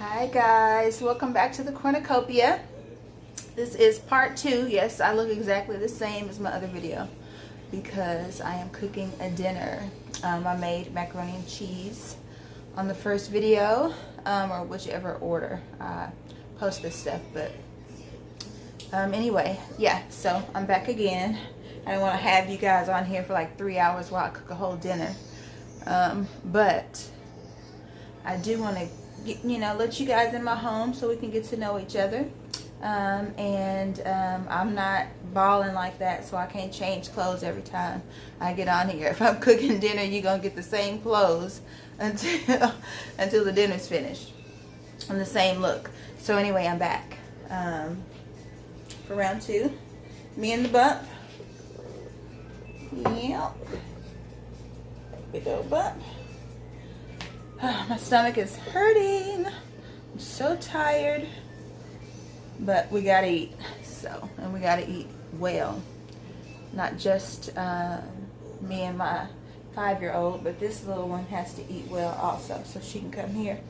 Hi guys, welcome back to the Cornucopia. This is part 2. Yes, I look exactly the same as my other video because I am cooking a dinner. I made macaroni and cheese on the first video, or whichever order I post this stuff, but anyway, yeah, so I'm back again. I don't want to have you guys on here for like 3 hours while I cook a whole dinner, but I do want to let you guys in my home so we can get to know each other. I'm not balling like that, so I can't change clothes every time I get on here. If I'm cooking dinner, you're gonna get the same clothes until the dinner's finished and the same look. So anyway, I'm back for round 2. Me and the bump. Yep. Big old bump. My stomach is hurting. I'm so tired. But we gotta eat. And we gotta eat well. Not just me and my 5-year-old, but this little one has to eat well also, so she can come here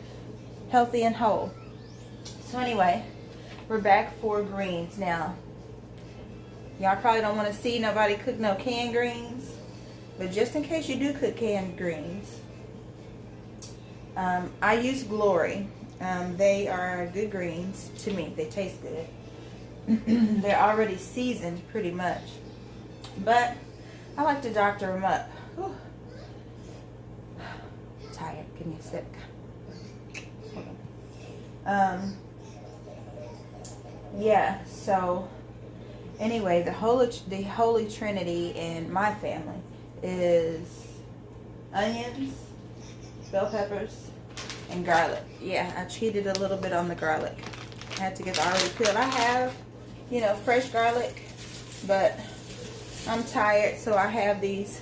healthy and whole. So anyway, we're back for greens now. Y'all probably don't want to see nobody cook no canned greens, but just in case you do cook canned greens, I use Glory. They are good greens to me. They taste good. They're already seasoned pretty much, but I like to doctor them up. Whew. Tired. Give me a sec. Hold on. Yeah. So anyway, the holy trinity in my family is onions, bell peppers, and garlic. Yeah, I cheated a little bit on the garlic. I had to get the already peeled. I have, fresh garlic, but I'm tired, so I have these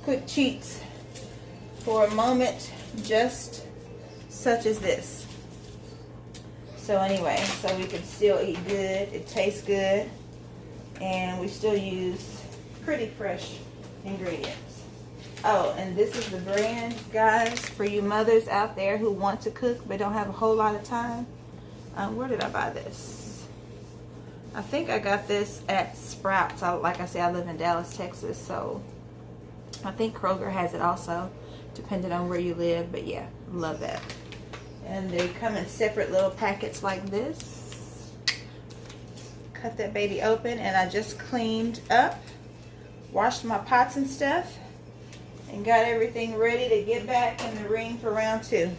quick cheats for a moment, just such as this. So anyway, so we can still eat good, it tastes good, and we still use pretty fresh ingredients. Oh, and this is the brand, guys, for you mothers out there who want to cook but don't have a whole lot of time. Where did I buy this? I think I got this at Sprouts. Like I said, I live in Dallas, Texas, so I think Kroger has it also, depending on where you live. But yeah, love that. And they come in separate little packets like this. Cut that baby open, and I just cleaned up, washed my pots and stuff, and got everything ready to get back in the ring for round 2.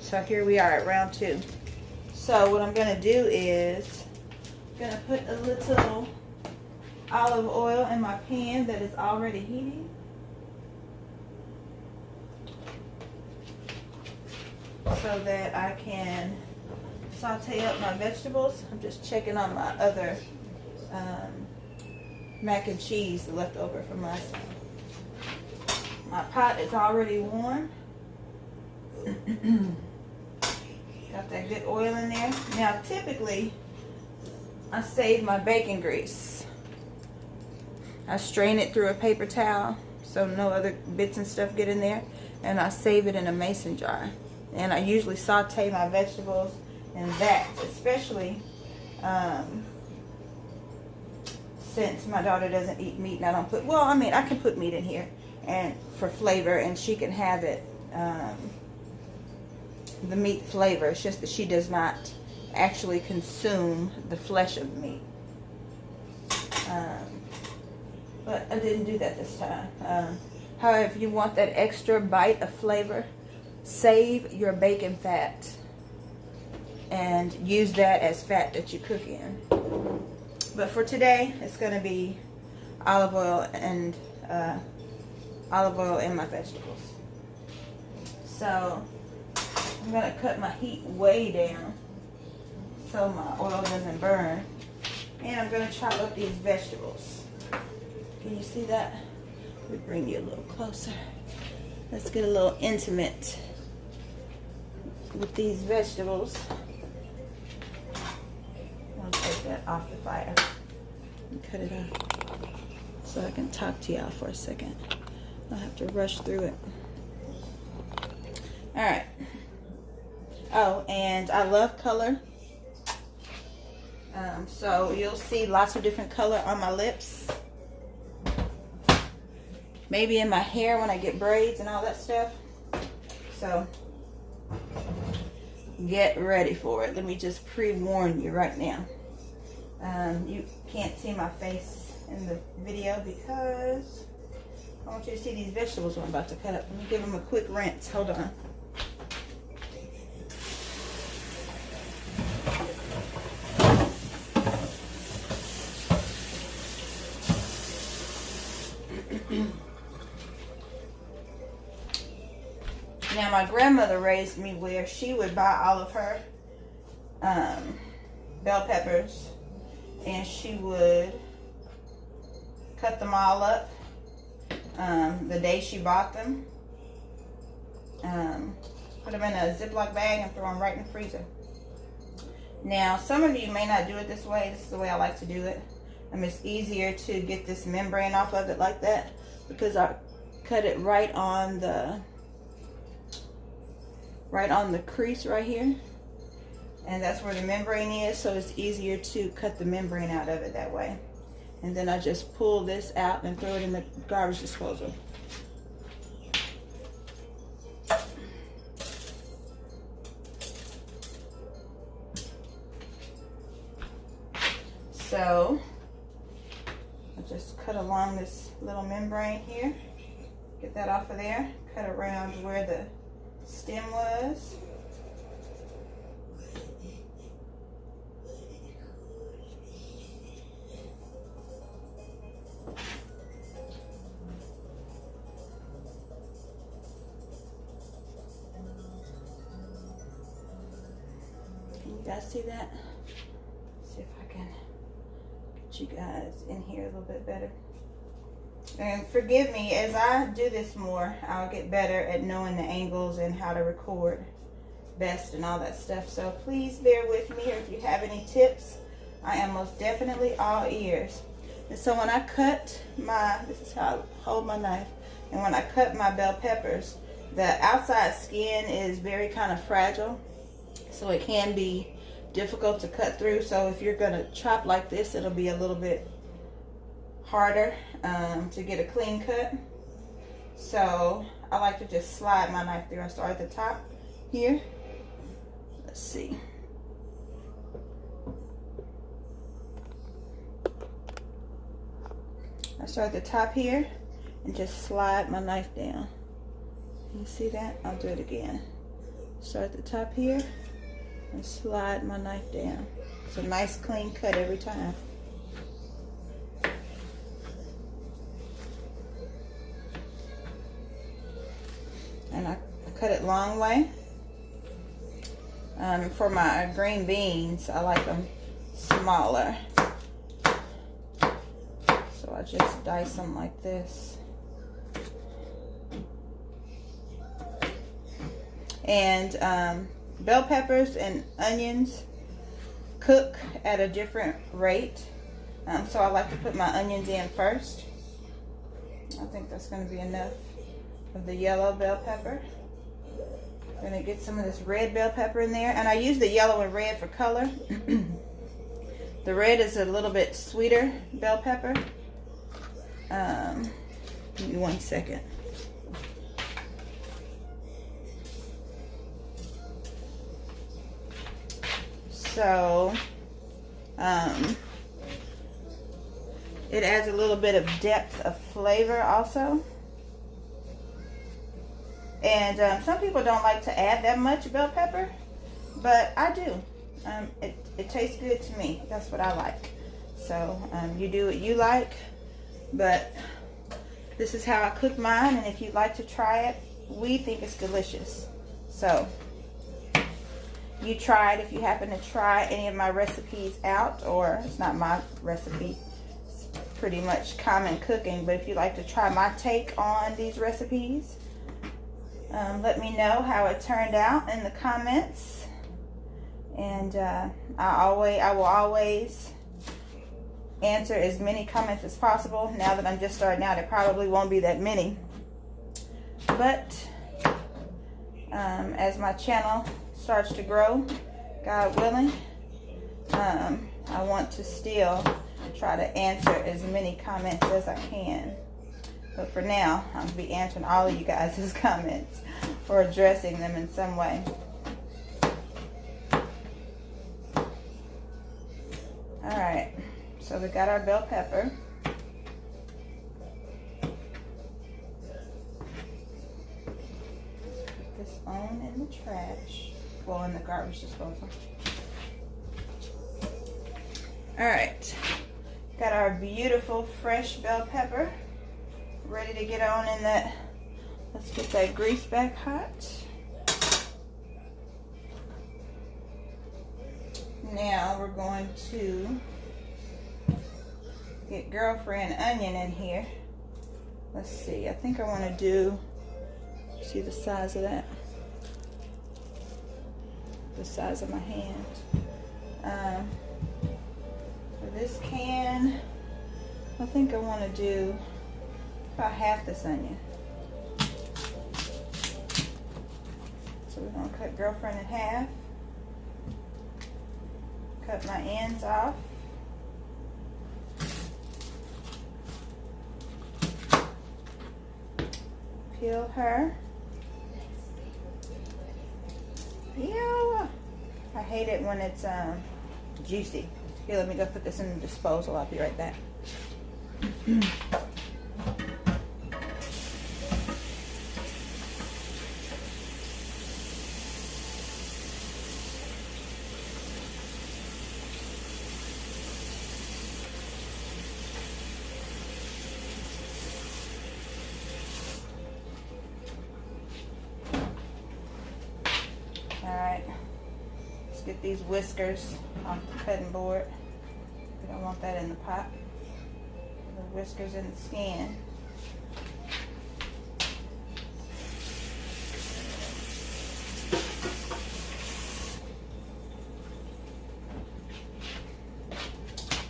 So here we are at round 2. So what I'm going to do is I'm going to put a little olive oil in my pan that is already heating. So that I can saute up my vegetables. I'm just checking on my other mac and cheese left over from last time. My pot is already warm. Got that good oil in there. Now, typically, I save my bacon grease. I strain it through a paper towel so no other bits and stuff get in there. And I save it in a mason jar. And I usually saute my vegetables in that, especially since my daughter doesn't eat meat and I don't put, well, I mean, I can put meat in here and for flavor, and she can have it, the meat flavor. It's just that she does not actually consume the flesh of the meat. But I didn't do that this time. However, if you want that extra bite of flavor, save your bacon fat and use that as fat that you cook in. But for today, it's going to be olive oil in my vegetables. So I'm going to cut my heat way down so my oil doesn't burn. And I'm going to chop up these vegetables. Can you see that? Let me bring you a little closer. Let's get a little intimate with these vegetables. I'll take that off the fire and cut it off so I can talk to y'all for a second. I'll have to rush through it. Alright. Oh, and I love color. So you'll see lots of different color on my lips. Maybe in my hair when I get braids and all that stuff. So get ready for it. Let me just pre-warn you right now. You can't see my face in the video because I want you to see these vegetables I'm about to cut up. Let me give them a quick rinse. Hold on. Now, my grandmother raised me where she would buy all of her bell peppers, and she would cut them all up the day she bought them. Put them in a Ziploc bag and throw them right in the freezer. Now, some of you may not do it this way. This is the way I like to do it. It's easier to get this membrane off of it like that because I cut it right on the crease right here, and that's where the membrane is, so it's easier to cut the membrane out of it that way. And then I just pull this out and throw it in the garbage disposal. So I just cut along this little membrane here, get that off of there, cut around where the stem was. Can you guys see that? See if I can get you guys in here a little bit better. And forgive me, as I do this more, I'll get better at knowing the angles and how to record best and all that stuff. So please bear with me, or if you have any tips, I am most definitely all ears. And so when I cut this is how I hold my knife, and when I cut my bell peppers, the outside skin is very kind of fragile, so it can be difficult to cut through. So if you're going to chop like this, it'll be a little bit harder to get a clean cut. So I like to just slide my knife through. I start at the top here. Let's see. I start at the top here and just slide my knife down. You see that? I'll do it again. Start at the top here and slide my knife down. It's a nice clean cut every time. And I cut it long way. For my green beans, I like them smaller. So I just dice them like this. And bell peppers and onions cook at a different rate. So I like to put my onions in first. I think that's going to be enough of the yellow bell pepper. I'm going to get some of this red bell pepper in there. And I use the yellow and red for color. The red is a little bit sweeter bell pepper. Give me 1 second. So, it adds a little bit of depth of flavor also. And some people don't like to add that much bell pepper, but I do. It tastes good to me. That's what I like. So you do what you like, but this is how I cook mine, and if you'd like to try it, we think it's delicious. So you try it if you happen to try any of my recipes out, or it's not my recipe, it's pretty much common cooking, but if you'd like to try my take on these recipes, let me know how it turned out in the comments. And I will always answer as many comments as possible. Now that I'm just starting out, it probably won't be that many, but as my channel starts to grow, God willing, I want to still try to answer as many comments as I can. But for now, I'm going to be answering all of you guys' comments or addressing them in some way. Alright, so we got our bell pepper. Put this on in the trash. Well, in the garbage disposal. Alright, got our beautiful fresh bell pepper ready to get on in that. Let's get that grease back hot. Now we're going to get girlfriend onion in here. Let's see, I think I want to do, see the size of that? The size of my hand. For this can, I think I want to do about half this onion. So we're going to cut girlfriend in half. Cut my ends off. Peel her. Ew. I hate it when it's juicy. Here, let me go put this in the disposal. I'll be right back. Alright, let's get these whiskers off the cutting board. We don't want that in the pot. The whiskers in the skin.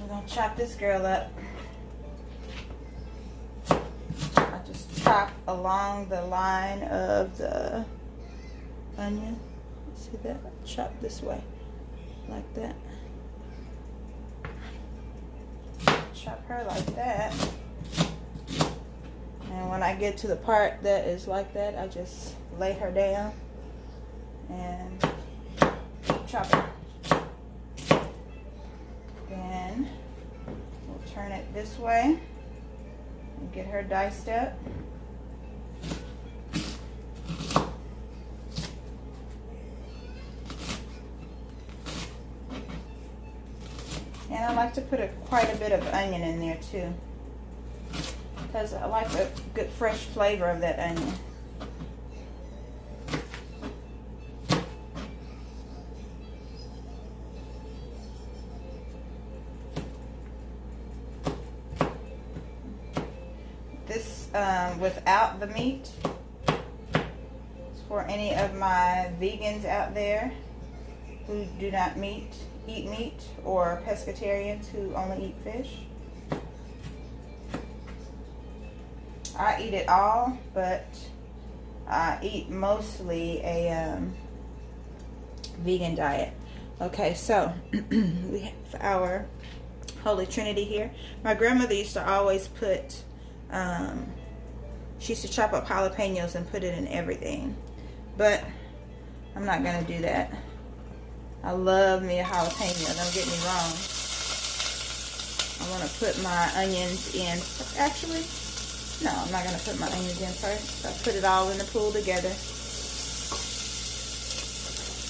We're going to chop this girl up. I just chop along the line of the onion. See that? Chop this way, like that. Chop her like that. And when I get to the part that is like that, I just lay her down and chop her. Then we'll turn it this way and get her diced up. And I like to put quite a bit of onion in there too, because I like a good fresh flavor of that onion. This without the meat. It's for any of my vegans out there who do not eat meat, or pescatarians who only eat fish. I eat it all, but I eat mostly a vegan diet. Okay, so we have our Holy Trinity here. My grandmother used to always put, she used to chop up jalapenos and put it in everything, but I'm not gonna do that. I love me a jalapeno, don't get me wrong. I want to put my onions in. Actually, no, I'm not going to put my onions in first. I put it all in the pool together.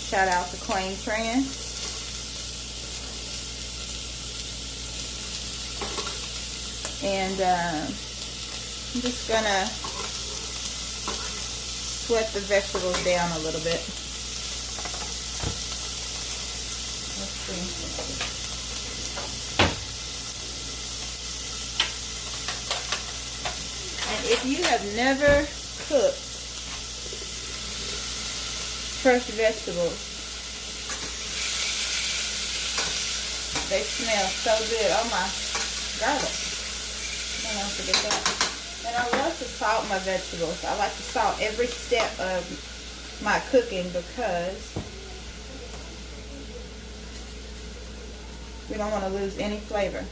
Shout out to Quang Tran. And I'm just going to sweat the vegetables down a little bit. And if you have never cooked fresh vegetables, they smell so good. Oh my, garlic. I don't forget that. And I love to salt my vegetables. I like to salt every step of my cooking because we don't want to lose any flavor.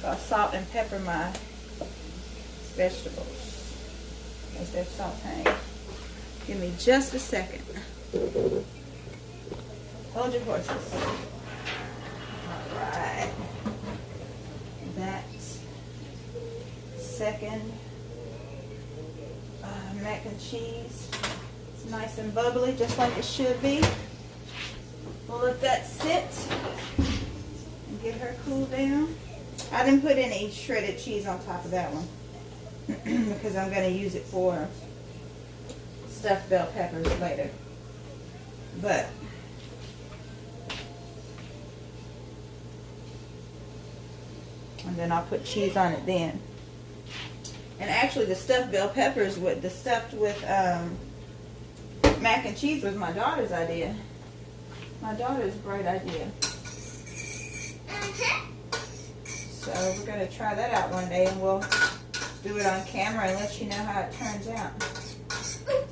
So I salt and pepper my vegetables as they're sauteing. Give me just a second. Hold your horses. Alright. That second mac and cheese is nice and bubbly, just like it should be. We'll let that sit and get her cooled down. I didn't put any shredded cheese on top of that one because I'm going to use it for stuffed bell peppers later. But and then I'll put cheese on it then. And actually the stuffed bell peppers with the stuffed with mac and cheese was my daughter's idea. My daughter's bright idea. So we're going to try that out one day, and we'll do it on camera and let you know how it turns out.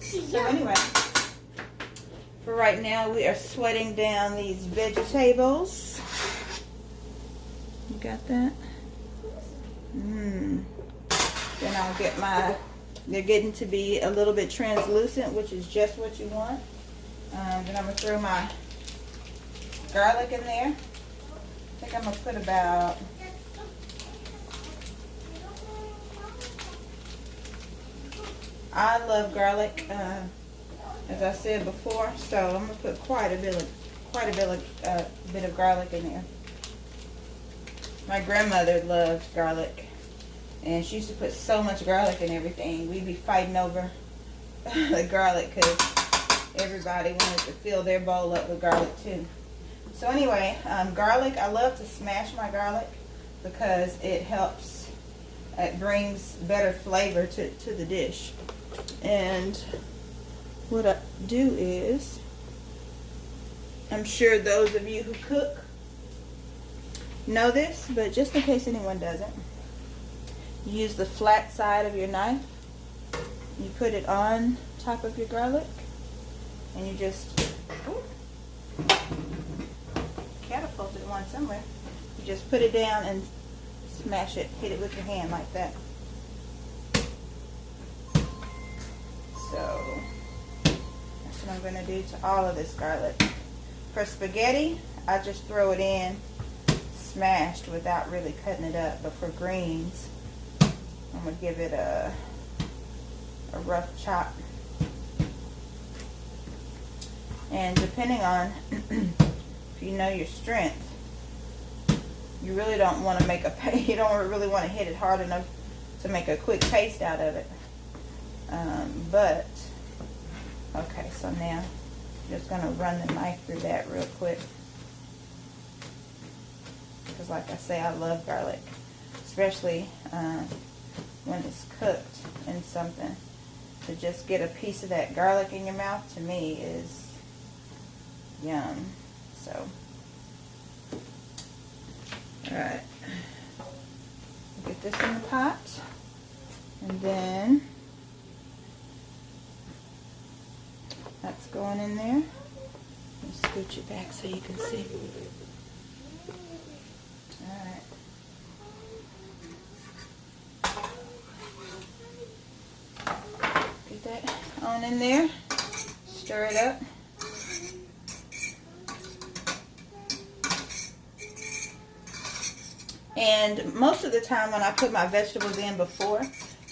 So anyway, for right now we are sweating down these vegetables. You got that? Then I'll get they're getting to be a little bit translucent, which is just what you want. Then I'm going to throw my garlic in there. I think I'm going to put about I love garlic, as I said before, so I'm going to put quite a bit of garlic in there. My grandmother loved garlic, and she used to put so much garlic in everything. We'd be fighting over the garlic because everybody wanted to fill their bowl up with garlic too. So anyway, garlic, I love to smash my garlic because it helps, it brings better flavor to the dish. And what I do is, I'm sure those of you who cook know this, but just in case anyone doesn't, you use the flat side of your knife, you put it on top of your garlic, and you just catapulted one somewhere. You just put it down and smash it, hit it with your hand like that. So that's what I'm going to do to all of this garlic. For spaghetti, I just throw it in smashed without really cutting it up. But for greens, I'm going to give it a rough chop. And depending on if you know your strength, you really don't want to make you don't really want to hit it hard enough to make a quick paste out of it. But okay, so now I'm just going to run the knife through that real quick, because like I say, I love garlic, especially when it's cooked in something. To just get a piece of that garlic in your mouth, to me, is yum. So alright, get this in the pot, and then that's going in there. Let me scooch it back so you can see. Alright. Get that on in there. Stir it up. And most of the time when I put my vegetables in before,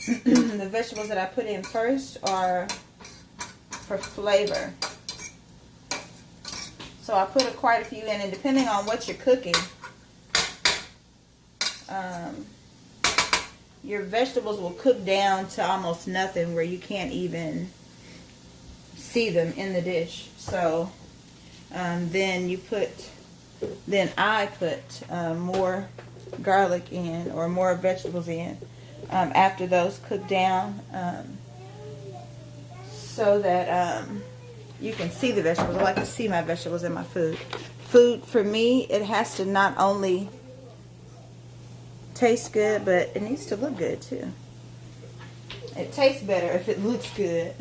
the vegetables that I put in first are for flavor. So I put quite a few in, and depending on what you're cooking, your vegetables will cook down to almost nothing where you can't even see them in the dish. So then I put more garlic in, or more vegetables in, after those cook down, so that you can see the vegetables. I like to see my vegetables in my food. Food, for me, it has to not only taste good, but it needs to look good too. It tastes better if it looks good.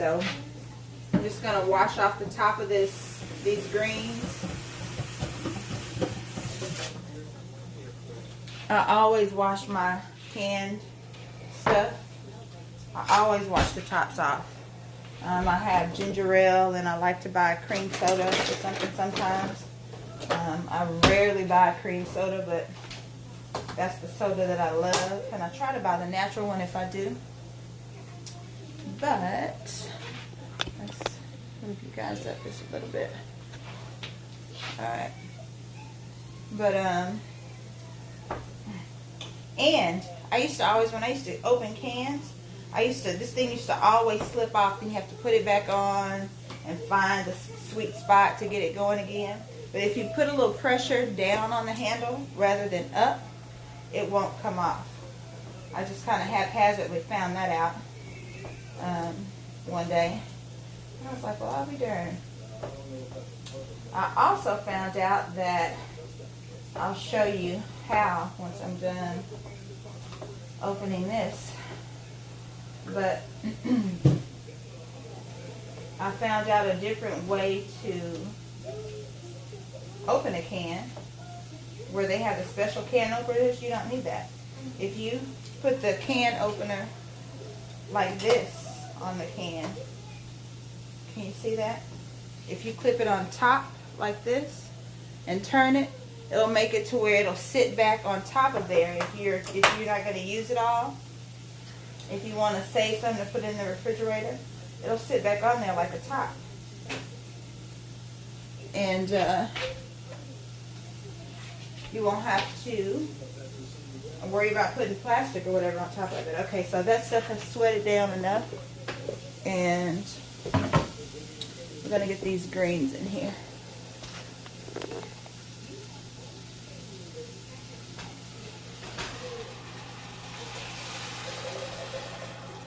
So I'm just gonna wash off the top of these greens. I always wash my canned stuff. I always wash the tops off. I have ginger ale, and I like to buy cream soda or something sometimes. I rarely buy cream soda, but that's the soda that I love. And I try to buy the natural one if I do. But let's move you guys up just a little bit. Alright. But and I used to always, when I used to open cans, this thing used to always slip off, and you have to put it back on and find the sweet spot to get it going again. But if you put a little pressure down on the handle rather than up, it won't come off. I just kind of haphazardly found that out one day. And I was like, well, I'll be darned. I also found out that, I'll show you how once I'm done opening this. But I found out a different way to open a can, where they have the special can openers. You don't need that. If you put the can opener like this on the can you see that? If you clip it on top like this and turn it, it'll make it to where it'll sit back on top of there. If you're not going to use it all, if you want to save something to put in the refrigerator, it'll sit back on there like a top. And you won't have to worry about putting plastic or whatever on top of it. Okay, so that stuff has sweated down enough, and we're going to get these greens in here.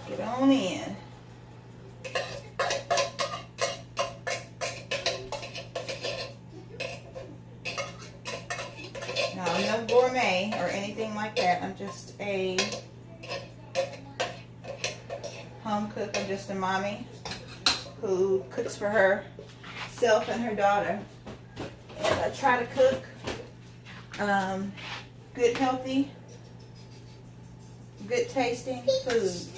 Get on in. Now, I'm no gourmet or anything like that. I'm just a home cook. I'm just a mommy who cooks for herself and her daughter. And I try to cook good, healthy, good tasting foods.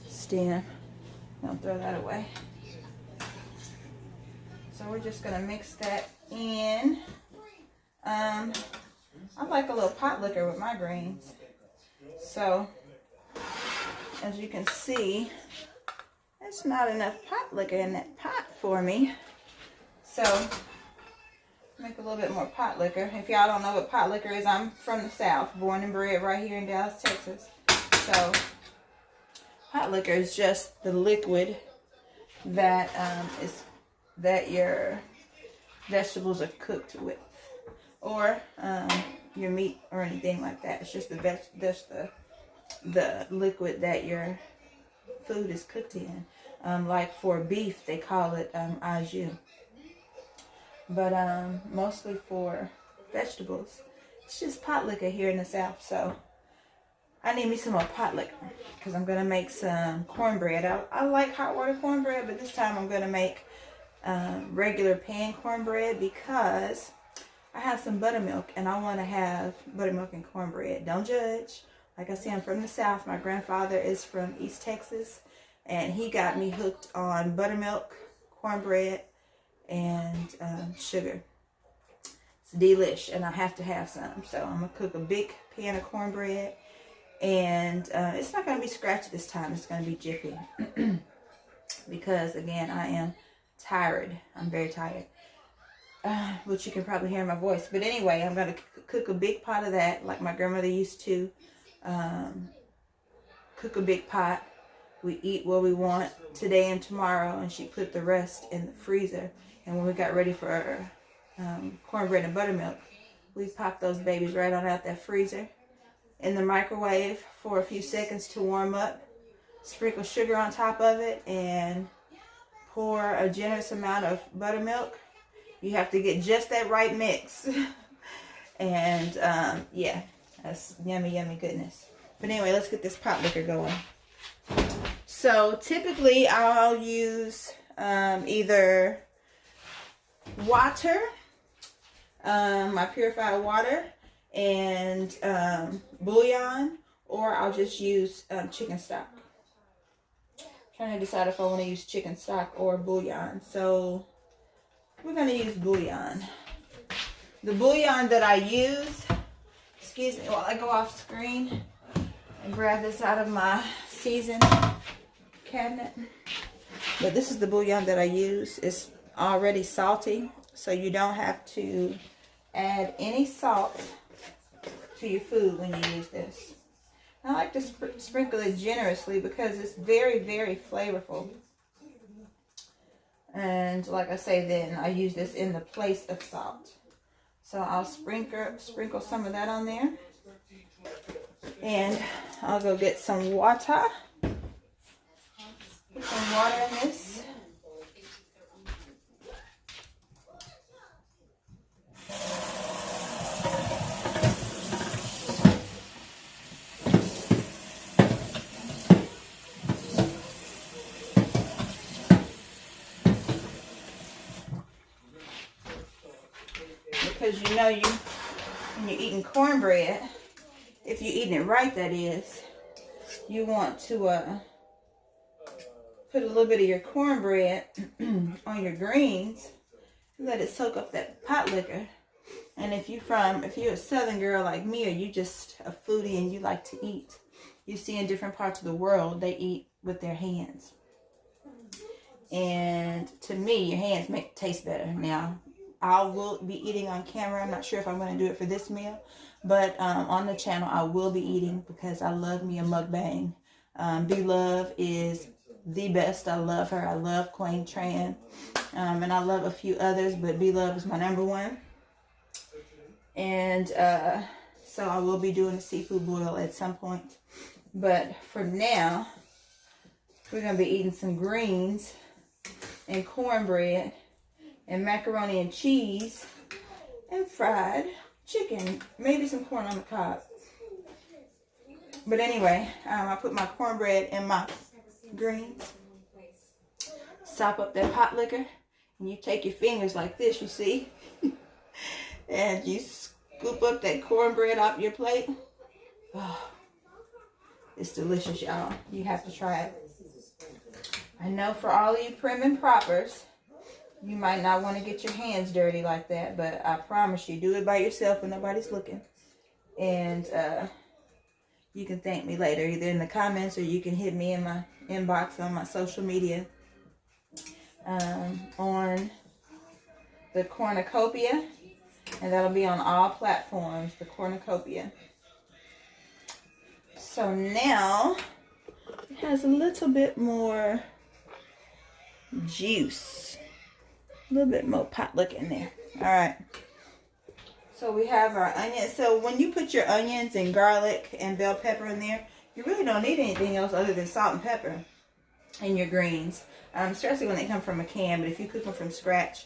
Stand. Don't throw that away. So we're just gonna mix that in. I like a little pot liquor with my greens. So as you can see, there's not enough pot liquor in that pot for me. So make a little bit more pot liquor. If y'all don't know what pot liquor is, I'm from the South, born and bred right here in Dallas, Texas. So pot liquor is just the liquid that that your vegetables are cooked with, or your meat or anything like that. It's just the liquid that your food is cooked in. Like for beef, they call it au jus. But mostly for vegetables, it's just pot liquor here in the South. So I need me some more pot liquor because I'm going to make some cornbread. I like hot water cornbread, but this time I'm going to make regular pan cornbread because I have some buttermilk and I want to have buttermilk and cornbread. Don't judge. Like I said, I'm from the South. My grandfather is from East Texas, and he got me hooked on buttermilk, cornbread, and sugar. It's delish, and I have to have some. So I'm going to cook a big pan of cornbread. And it's not going to be scratchy this time. It's going to be jiffy. Because, again, I am tired. I'm very tired. Which you can probably hear in my voice. But anyway, I'm going to cook a big pot of that. Like my grandmother used to cook a big pot. We eat what we want today and tomorrow. And she put the rest in the freezer. And when we got ready for our cornbread and buttermilk, we popped those babies right on out that freezer. In the microwave for a few seconds to warm up, sprinkle sugar on top of it, and pour a generous amount of buttermilk, You have to get just that right mix. And yeah, that's yummy, yummy goodness. But anyway, let's get this pot liquor going. So typically I'll use either water, my purified water, and bouillon, or I'll just use chicken stock. I'm trying to decide if I want to use chicken stock or bouillon. So we're going to use bouillon. The bouillon that I use, excuse me while I go off screen and grab this out of my seasoned cabinet. But this is the bouillon that I use. It's already salty, so you don't have to add any salt to your food when you use this. I like to sprinkle it generously because it's very, very flavorful. And like I say, then I use this in the place of salt. So I'll sprinkle some of that on there. And I'll go get some water. Put some water in this. Because you know, when you're eating cornbread, if you're eating it right, that is, you want to put a little bit of your cornbread on your greens, let it soak up that pot liquor. And if you're a southern girl like me, or you just a foodie and you like to eat, you see in different parts of the world, they eat with their hands. And to me, your hands make it taste better. Now, I will be eating on camera. I'm not sure if I'm going to do it for this meal, but on the channel I will be eating because I love me a mukbang. Bloveslife is the best. I love her. I love Quang Tran, and I love a few others, but Bloveslife is my number one. And so I will be doing a seafood boil at some point, but for now we're going to be eating some greens and cornbread and macaroni and cheese and fried chicken, maybe some corn on the cob. But anyway, I put my cornbread and my greens, sop up that hot liquor, and you take your fingers like this, you see, and you scoop up that cornbread off your plate. Oh, it's delicious, y'all. You have to try it. I know for all of you prim and propers, you might not want to get your hands dirty like that, but I promise you, do it by yourself when nobody's looking. And you can thank me later, either in the comments or you can hit me in my inbox on my social media. On the Cornucopia, and that'll be on all platforms, the Cornucopia. So now it has a little bit more juice. A little bit more pot liquor in there. Alright. So we have our onions. So when you put your onions and garlic and bell pepper in there, you really don't need anything else other than salt and pepper in your greens. Especially when they come from a can. But if you cook them from scratch,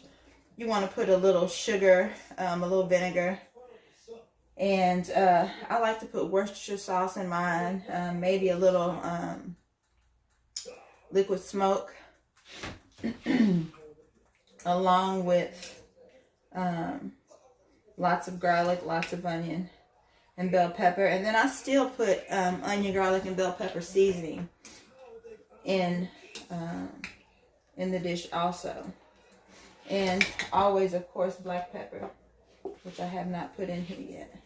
you want to put a little sugar, a little vinegar. And I like to put Worcestershire sauce in mine. Maybe a little liquid smoke. Along with lots of garlic, lots of onion, and bell pepper. And then I still put onion, garlic, and bell pepper seasoning in the dish also. And always, of course, black pepper, which I have not put in here yet.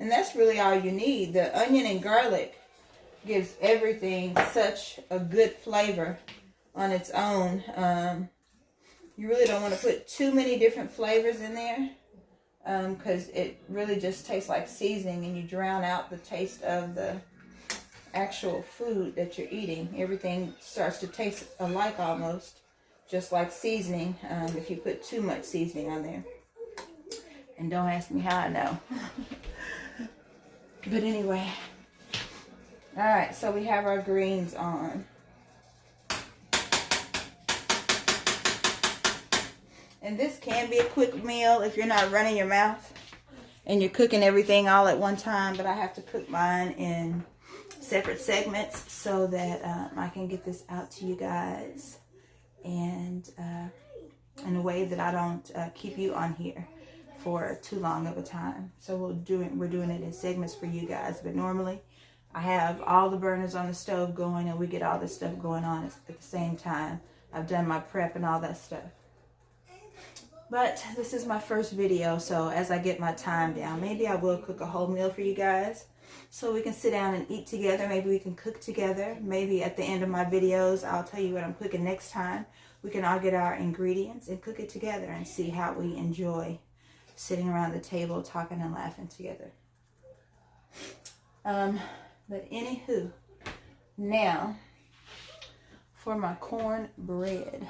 And that's really all you need. The onion and garlic gives everything such a good flavor on its own. You really don't want to put too many different flavors in there because it really just tastes like seasoning and you drown out the taste of the actual food that you're eating. Everything starts to taste alike almost, just like seasoning if you put too much seasoning on there. And don't ask me how I know. But anyway. Alright, so we have our greens on. And this can be a quick meal if you're not running your mouth and you're cooking everything all at one time. But I have to cook mine in separate segments so that I can get this out to you guys, and in a way that I don't keep you on here for too long of a time. So we're doing it in segments for you guys. But normally I have all the burners on the stove going, and we get all this stuff going on at the same time. I've done my prep and all that stuff. But this is my first video, so as I get my time down, maybe I will cook a whole meal for you guys so we can sit down and eat together. Maybe we can cook together. Maybe at the end of my videos, I'll tell you what I'm cooking next time. We can all get our ingredients and cook it together and see how we enjoy sitting around the table talking and laughing together. But anywho, now for my cornbread.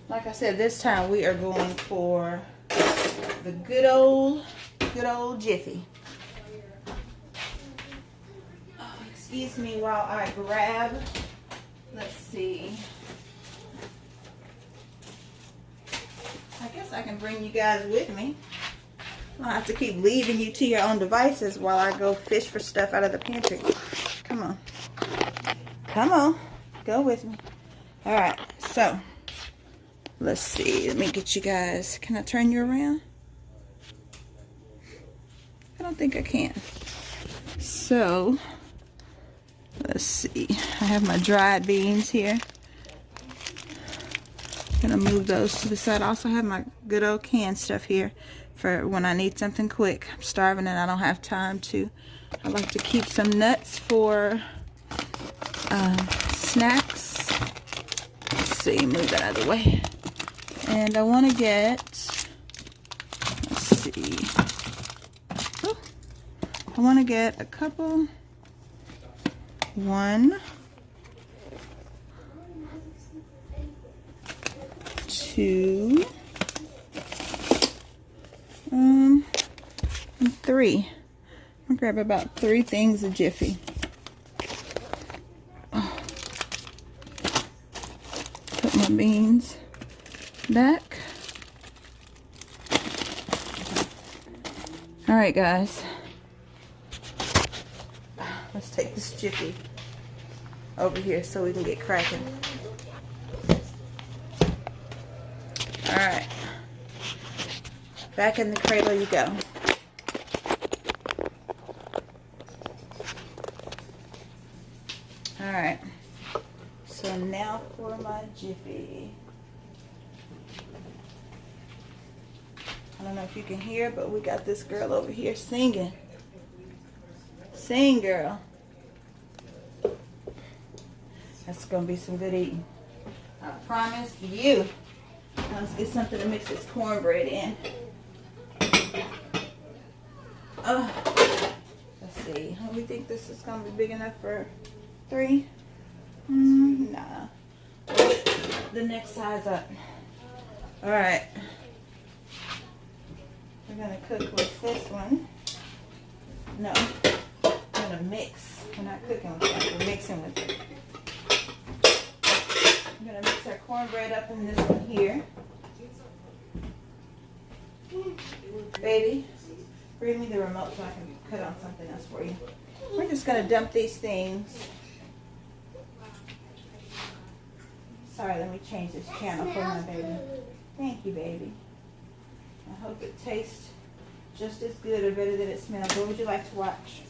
Like I said, this time we are going for the good old Jiffy. Oh, excuse me while I grab, let's see. I guess I can bring you guys with me. I'll have to keep leaving you to your own devices while I go fish for stuff out of the pantry. Come on. Come on. Go with me. All right, so let's see. Let me get you guys. Can I turn you around? I don't think I can. So, let's see. I have my dried beans here. I'm gonna move those to the side. I also have my good old canned stuff here for when I need something quick. I'm starving and I don't have time to. I like to keep some nuts for snacks. Let's see. Move that out of the way. And I want to get, let's see, I want to get a couple, 1, 2, and 3. I'm going to grab about 3 things of Jiffy. Put my beans back. All right, guys. Let's take this Jiffy over here so we can get cracking. All right. Back in the cradle you go. All right. So now for my Jiffy. I don't know if you can hear, but we got this girl over here singing. Sing, girl. That's going to be some good eating. I promise you. Let's get something to mix this cornbread in. Let's see. We think this is going to be big enough for 3? Nah. The next size up. All right. We're going to cook with this one. No. We're going to mix. We're not cooking with that. We're mixing with it. I'm going to mix our cornbread up in this one here. Baby, bring me the remote so I can cut on something else for you. We're just going to dump these things. Sorry, let me change this channel for my baby. Thank you, baby. I hope it tastes just as good or better than it smells. What would you like to watch?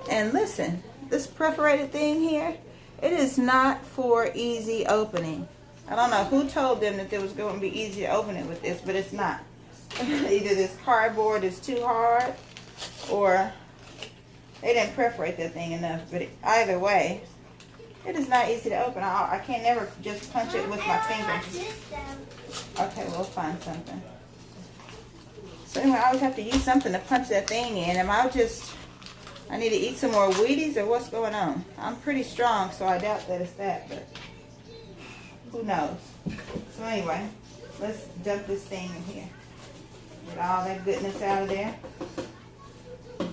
And listen, this perforated thing here, it is not for easy opening. I don't know who told them that it was going to be easy to open it with this, but it's not. Either this cardboard is too hard or they didn't perforate that thing enough. But either way, it is not easy to open. I can't never just punch it with my fingers. Okay, we'll find something. So anyway, I always have to use something to punch that thing in. I need to eat some more Wheaties or what's going on? I'm pretty strong, so I doubt that it's that, but who knows? So anyway, let's dump this thing in here. Get all that goodness out of there. I'll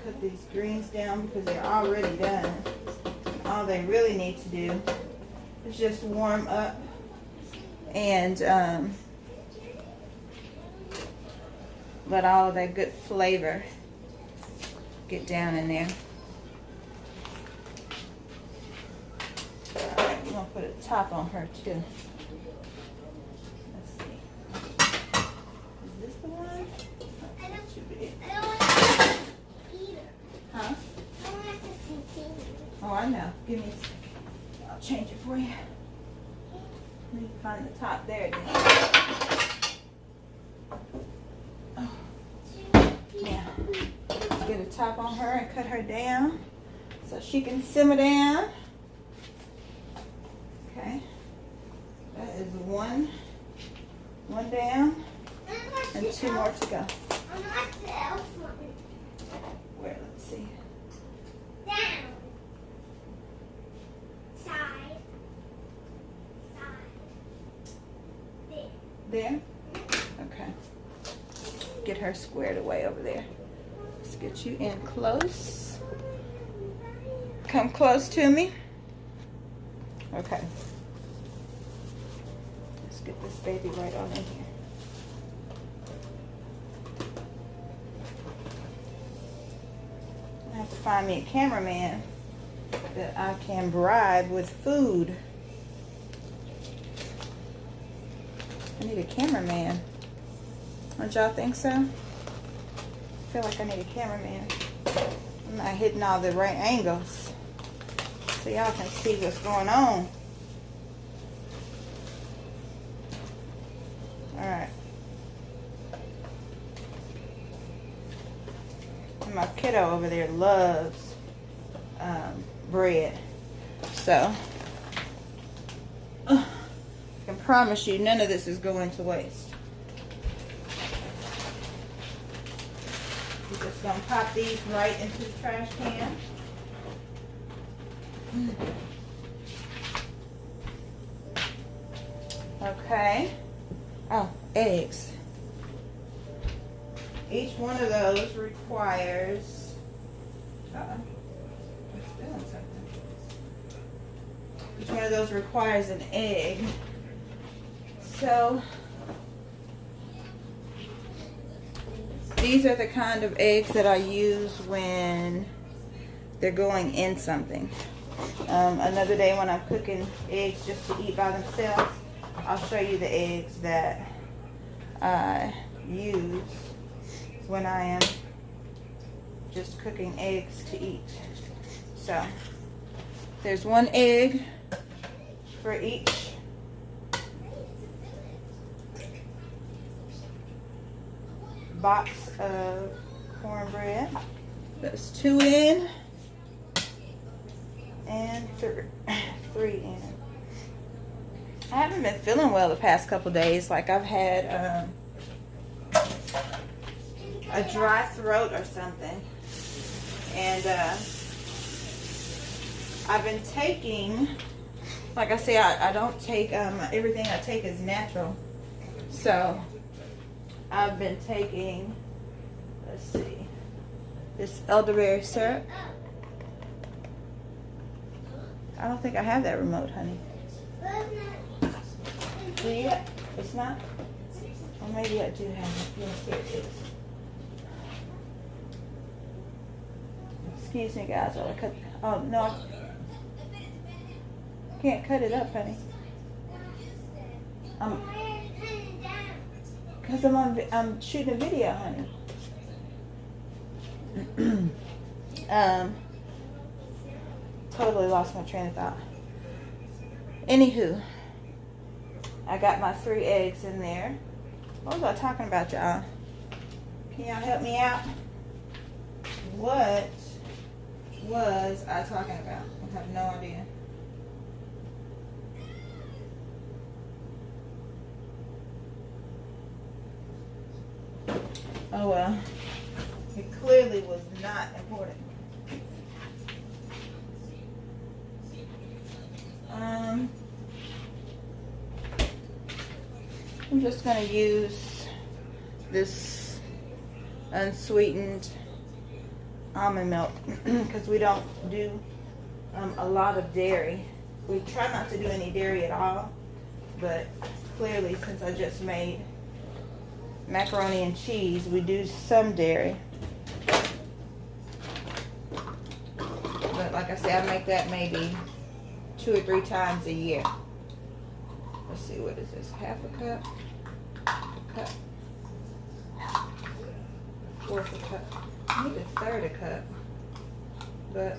cut these greens down because they're already done. All they really need to do is just warm up and let all of that good flavor get down in there. Alright, we're going to put a top on her too. Let's see. Is this the one? Oh, that's too big. I don't want to eat her. Huh? I don't want to see her. Oh, I know. Give me a second. I'll change it for you. Let me find the top there again. Oh. Yeah. Let's get a top on her and cut her down so she can simmer down. Okay. That is one down and 2 more to go. I want the elf one. Where? Let's see. Down. Side. There? Okay. Get her squared away over there. Let's get you in close. Come close to me. Okay. Let's get this baby right on in here. I have to find me a cameraman that I can bribe with food. I need a cameraman. Don't y'all think so? I feel like I need a cameraman. I'm not hitting all the right angles so y'all can see what's going on. Alright. And my kiddo over there loves bread. So, I can promise you none of this is going to waste. We're just going to pop these right into the trash can. Okay. Oh, eggs. Each one of those requires... It's doing something. Each one of those requires an egg. So, these are the kind of eggs that I use when they're going in something. Another day when I'm cooking eggs just to eat by themselves, I'll show you the eggs that I use when I am just cooking eggs to eat. So, there's 1 egg for each. Box of cornbread. That's 2 in and 3 in. I haven't been feeling well the past couple days. Like I've had a dry throat or something, and I've been taking, like I say, I don't take everything I take is natural. So I've been taking, let's see, this elderberry syrup. I don't think I have that remote, honey. Do you? It's not? Or maybe I do have it. Yes, here it is. Excuse me, guys. While I cut. Oh no, I can't cut it up, honey. Because I'm shooting a video, honey. Totally lost my train of thought. Anywho, I got my 3 eggs in there. What was I talking about, y'all? Can y'all help me out? What was I talking about? I have no idea. Oh well. It clearly was not important. I'm just going to use this unsweetened almond milk because we don't do a lot of dairy. We try not to do any dairy at all, but clearly since I just made macaroni and cheese, we do some dairy. But like I said, I make that maybe 2 or 3 times a year. Let's see, what is this? Half a cup? A cup? Fourth a cup. I need a third a cup. But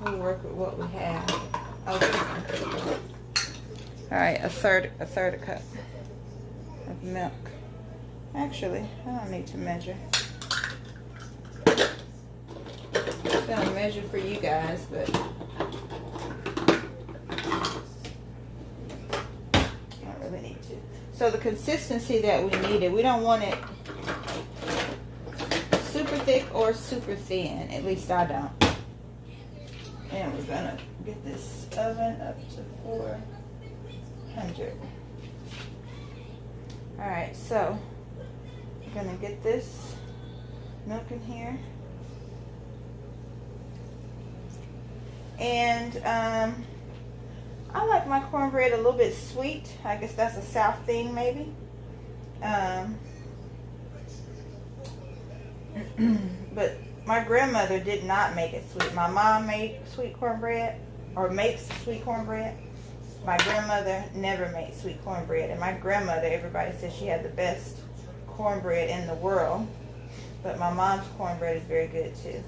we'll work with what we have. Oh, this one. Alright, a third a cup of milk. Actually, I don't need to measure. I'm gonna measure for you guys, but so the consistency that we needed, we don't want it super thick or super thin. At least I don't. And we're gonna get this oven up to 400. Alright, so we're gonna get this milk in here. And I like my cornbread a little bit sweet. I guess that's a South thing, maybe. But my grandmother did not make it sweet. My mom made sweet cornbread, or makes sweet cornbread. My grandmother never made sweet cornbread. And my grandmother, everybody says she had the best cornbread in the world. But my mom's cornbread is very good too.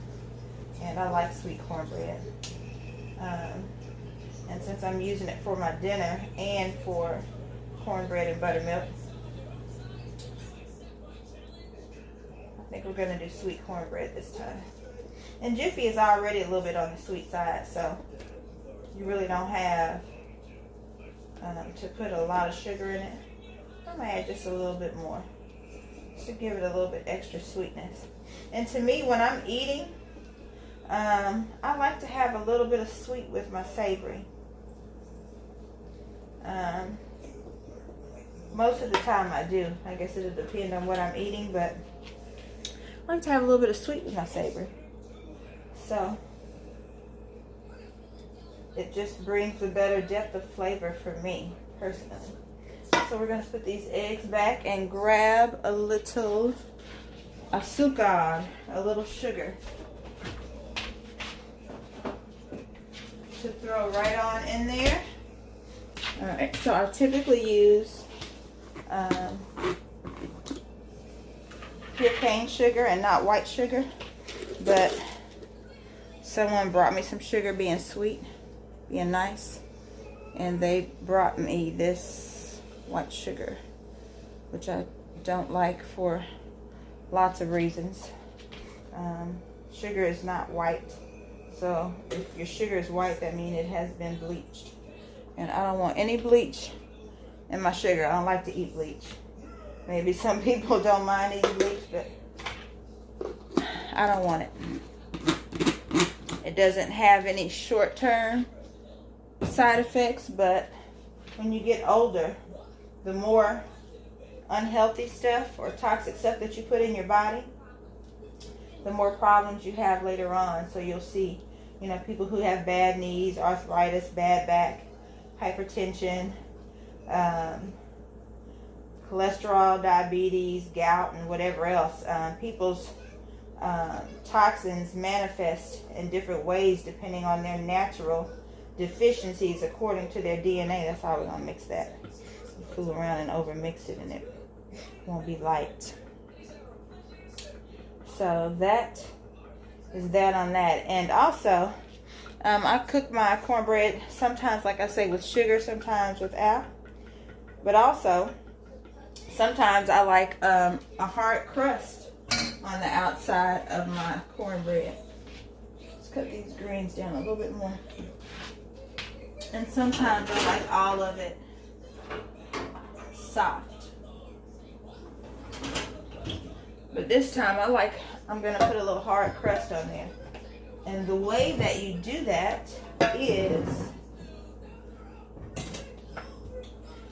And I like sweet cornbread. And since I'm using it for my dinner and for cornbread and buttermilk, I think we're going to do sweet cornbread this time. And Jiffy is already a little bit on the sweet side, so you really don't have to put a lot of sugar in it. I'm going to add just a little bit more, just to give it a little bit extra sweetness. And to me, when I'm eating, I like to have a little bit of sweet with my savory. Most of the time I do. I guess it'll depend on what I'm eating, but I like to have a little bit of sweet with my savory. So it just brings a better depth of flavor for me, personally. So we're going to put these eggs back and grab a little azúcar, a little sugar, to throw right on in there. Alright, so I typically use pure cane sugar and not white sugar, but someone brought me some sugar being sweet, being nice, and they brought me this white sugar, which I don't like for lots of reasons. Sugar is not white, so if your sugar is white, that means it has been bleached. And I don't want any bleach in my sugar. I don't like to eat bleach. Maybe some people don't mind eating bleach, but I don't want it. It doesn't have any short-term side effects, but when you get older, the more unhealthy stuff or toxic stuff that you put in your body, the more problems you have later on. So you'll see, you know, people who have bad knees, arthritis, bad back, hypertension, cholesterol, diabetes, gout, and whatever else. People's toxins manifest in different ways depending on their natural deficiencies according to their DNA. That's how we're going to mix that. You fool around and over mix it and it won't be liked. So that is that on that. And also, I cook my cornbread sometimes, like I say, with sugar, sometimes without. But also, sometimes I like a hard crust on the outside of my cornbread. Let's cut these greens down a little bit more. And sometimes I like all of it soft. But this time I'm going to put a little hard crust on there. And the way that you do that is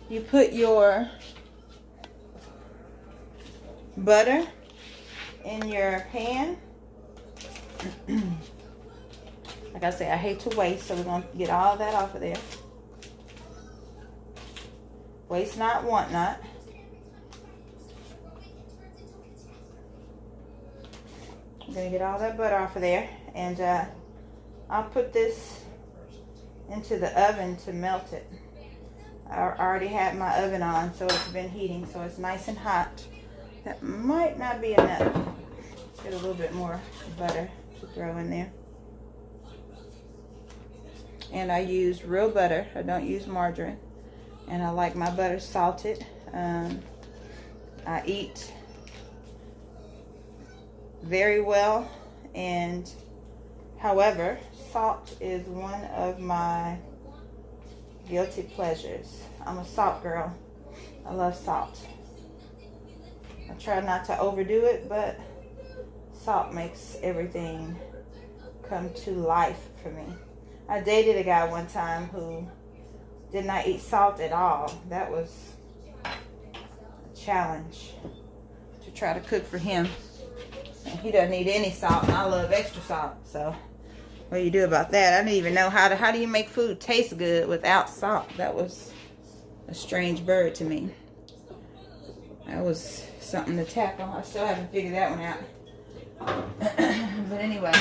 you put your butter in your pan. Like I say, I hate to waste, so we're going to get all that off of there. Waste not, want not. I'm going to get all that butter off of there. And I'll put this into the oven to melt it. I already had my oven on, so it's been heating, so it's nice and hot. That might not be enough. Let's get a little bit more butter to throw in there. And I use real butter. I don't use margarine. And I like my butter salted. I eat very well, and however, salt is one of my guilty pleasures. I'm a salt girl. I love salt. I try not to overdo it, but salt makes everything come to life for me. I dated a guy one time who did not eat salt at all. That was a challenge to try to cook for him. And he doesn't eat any salt, and I love extra salt. So what do you do about that? I didn't even know how do you make food taste good without salt. That was a strange bird to me. That was something to tackle. I still haven't figured that one out. But anyway,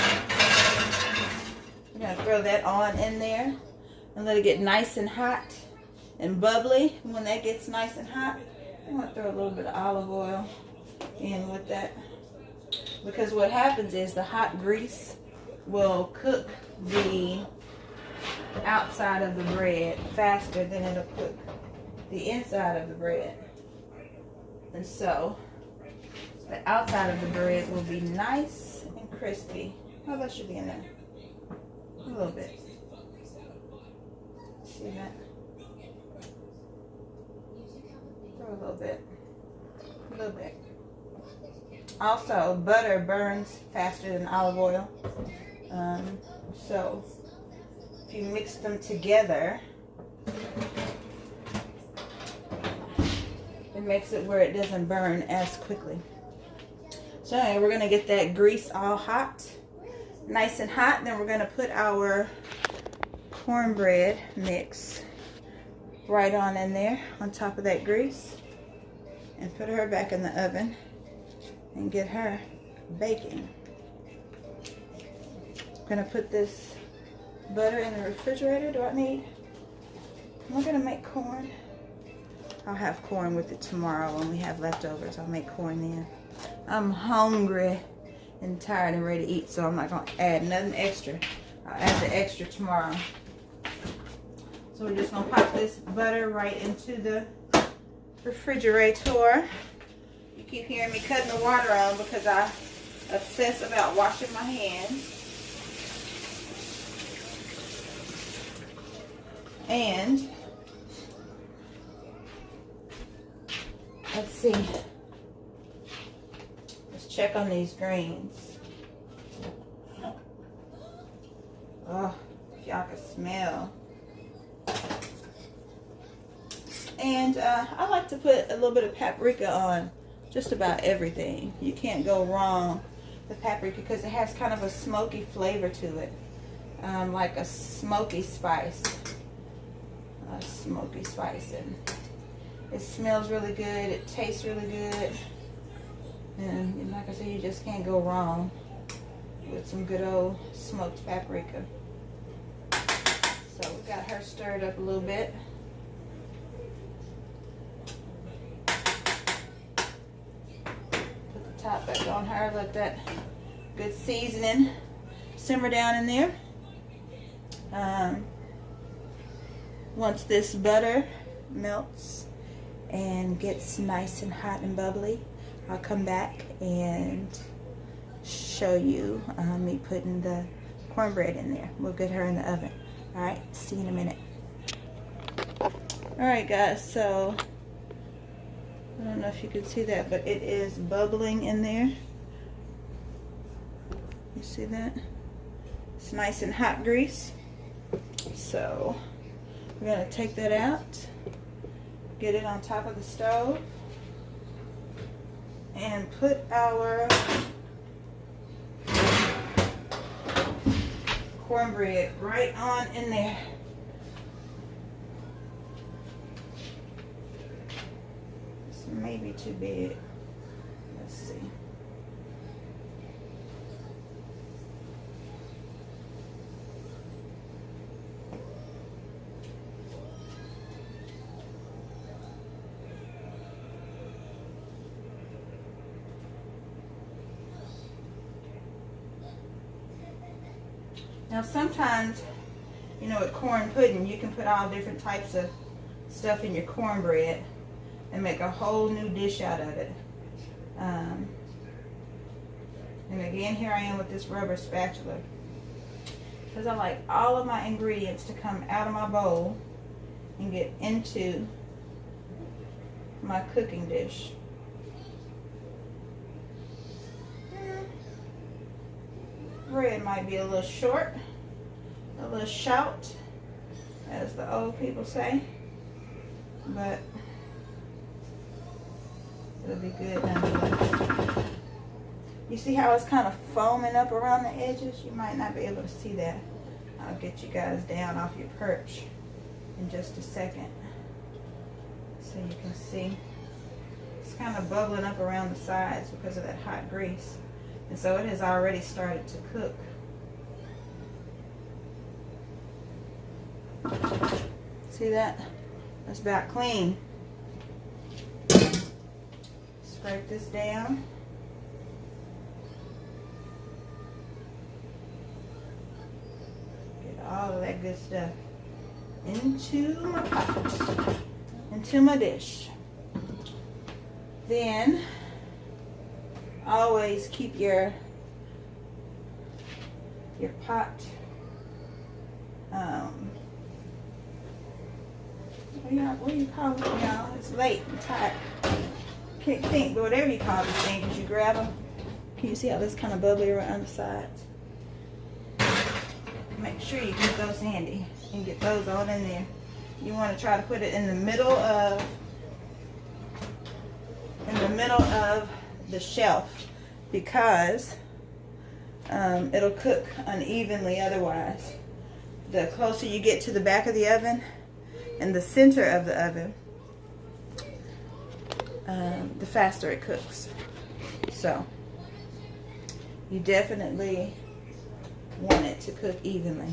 we're going to throw that on in there and let it get nice and hot and bubbly. When that gets nice and hot, I'm going to throw a little bit of olive oil in with that. Because what happens is the hot grease will cook the outside of the bread faster than it'll cook the inside of the bread. And so the outside of the bread will be nice and crispy. How much should be in there? A little bit. See that? Throw a little bit. A little bit. Also, butter burns faster than olive oil. So if you mix them together, it makes it where it doesn't burn as quickly. So anyway, we're going to get that grease all hot, nice and hot. Then we're going to put our cornbread mix right on in there on top of that grease and put her back in the oven and get her baking. I'm going to put this butter in the refrigerator. Am I going to make corn? I'll have corn with it tomorrow when we have leftovers. I'll make corn then. I'm hungry and tired and ready to eat, so I'm not going to add nothing extra. I'll add the extra tomorrow. So we're just going to pop this butter right into the refrigerator. You keep hearing me cutting the water on because I obsess about washing my hands. And let's see. Let's check on these greens. Oh, if y'all can smell. And I like to put a little bit of paprika on just about everything. You can't go wrong with paprika because it has kind of a smoky flavor to it. Like a smoky spice. And it smells really good. It tastes really good. And like I said, you just can't go wrong with some good old smoked paprika. So we got her stirred up a little bit. Put the top back on her. Let that good seasoning simmer down in there. Once this butter melts and gets nice and hot and bubbly, I'll come back and show you me putting the cornbread in there. We'll get her in the oven. Alright, see you in a minute. Alright guys, so I don't know if you can see that, but it is bubbling in there. You see that? It's nice and hot grease. So we're going to take that out, get it on top of the stove, and put our cornbread right on in there. This may be too big. Let's see. Now sometimes, you know, with corn pudding, you can put all different types of stuff in your cornbread and make a whole new dish out of it. And again, here I am with this rubber spatula, because I like all of my ingredients to come out of my bowl and get into my cooking dish. Bread might be a little short, a little shout, as the old people say, but it'll be good nonetheless. You see how it's kind of foaming up around the edges? You might not be able to see that. I'll get you guys down off your perch in just a second so you can see. It's kind of bubbling up around the sides because of that hot grease. And so it has already started to cook. See that? That's about clean. Scrape this down. Get all of that good stuff into my pot, into my dish. Then always keep your pot what do you call it now? It's late and tight. Can't think, but whatever you call these things, you grab them. Can you see how this kind of bubbly around the sides? Make sure you get those handy and get those all in there. You want to try to put it in the middle of the shelf, because it'll cook unevenly otherwise. The closer you get to the back of the oven and the center of the oven, the faster it cooks. So you definitely want it to cook evenly.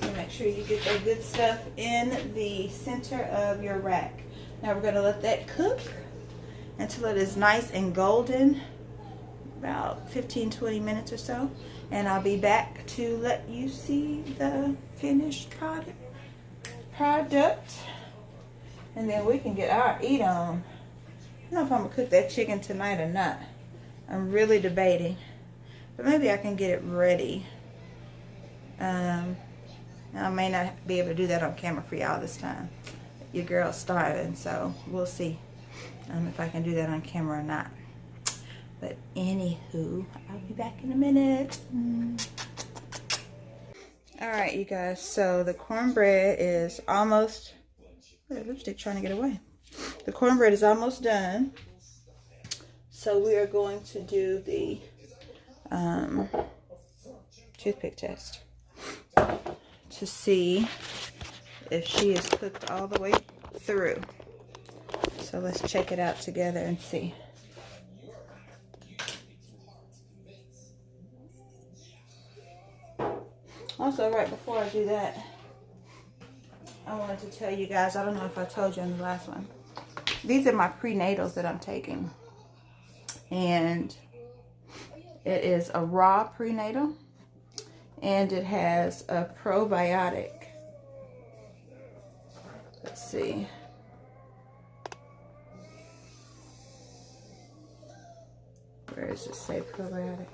So make sure you get that good stuff in the center of your rack. Now we're going to let that cook until it is nice and golden, about 15-20 minutes or so, and I'll be back to let you see the finished product, and then we can get our eat on. I don't know if I'm going to cook that chicken tonight or not. I'm really debating, but maybe I can get it ready. I may not be able to do that on camera for y'all this time. Your girl's starving, so we'll see if I can do that on camera or not. But anywho, I'll be back in a minute. Alright, you guys, so the cornbread is almost, lipstick trying to get away. The cornbread is almost done. So we are going to do the toothpick test to see if she is cooked all the way through. So let's check it out together and see. Also, right before I do that, I wanted to tell you guys, I don't know if I told you on the last one, these are my prenatals that I'm taking. And it is a raw prenatal, and it has a probiotic. Let's see. Where does it say probiotic?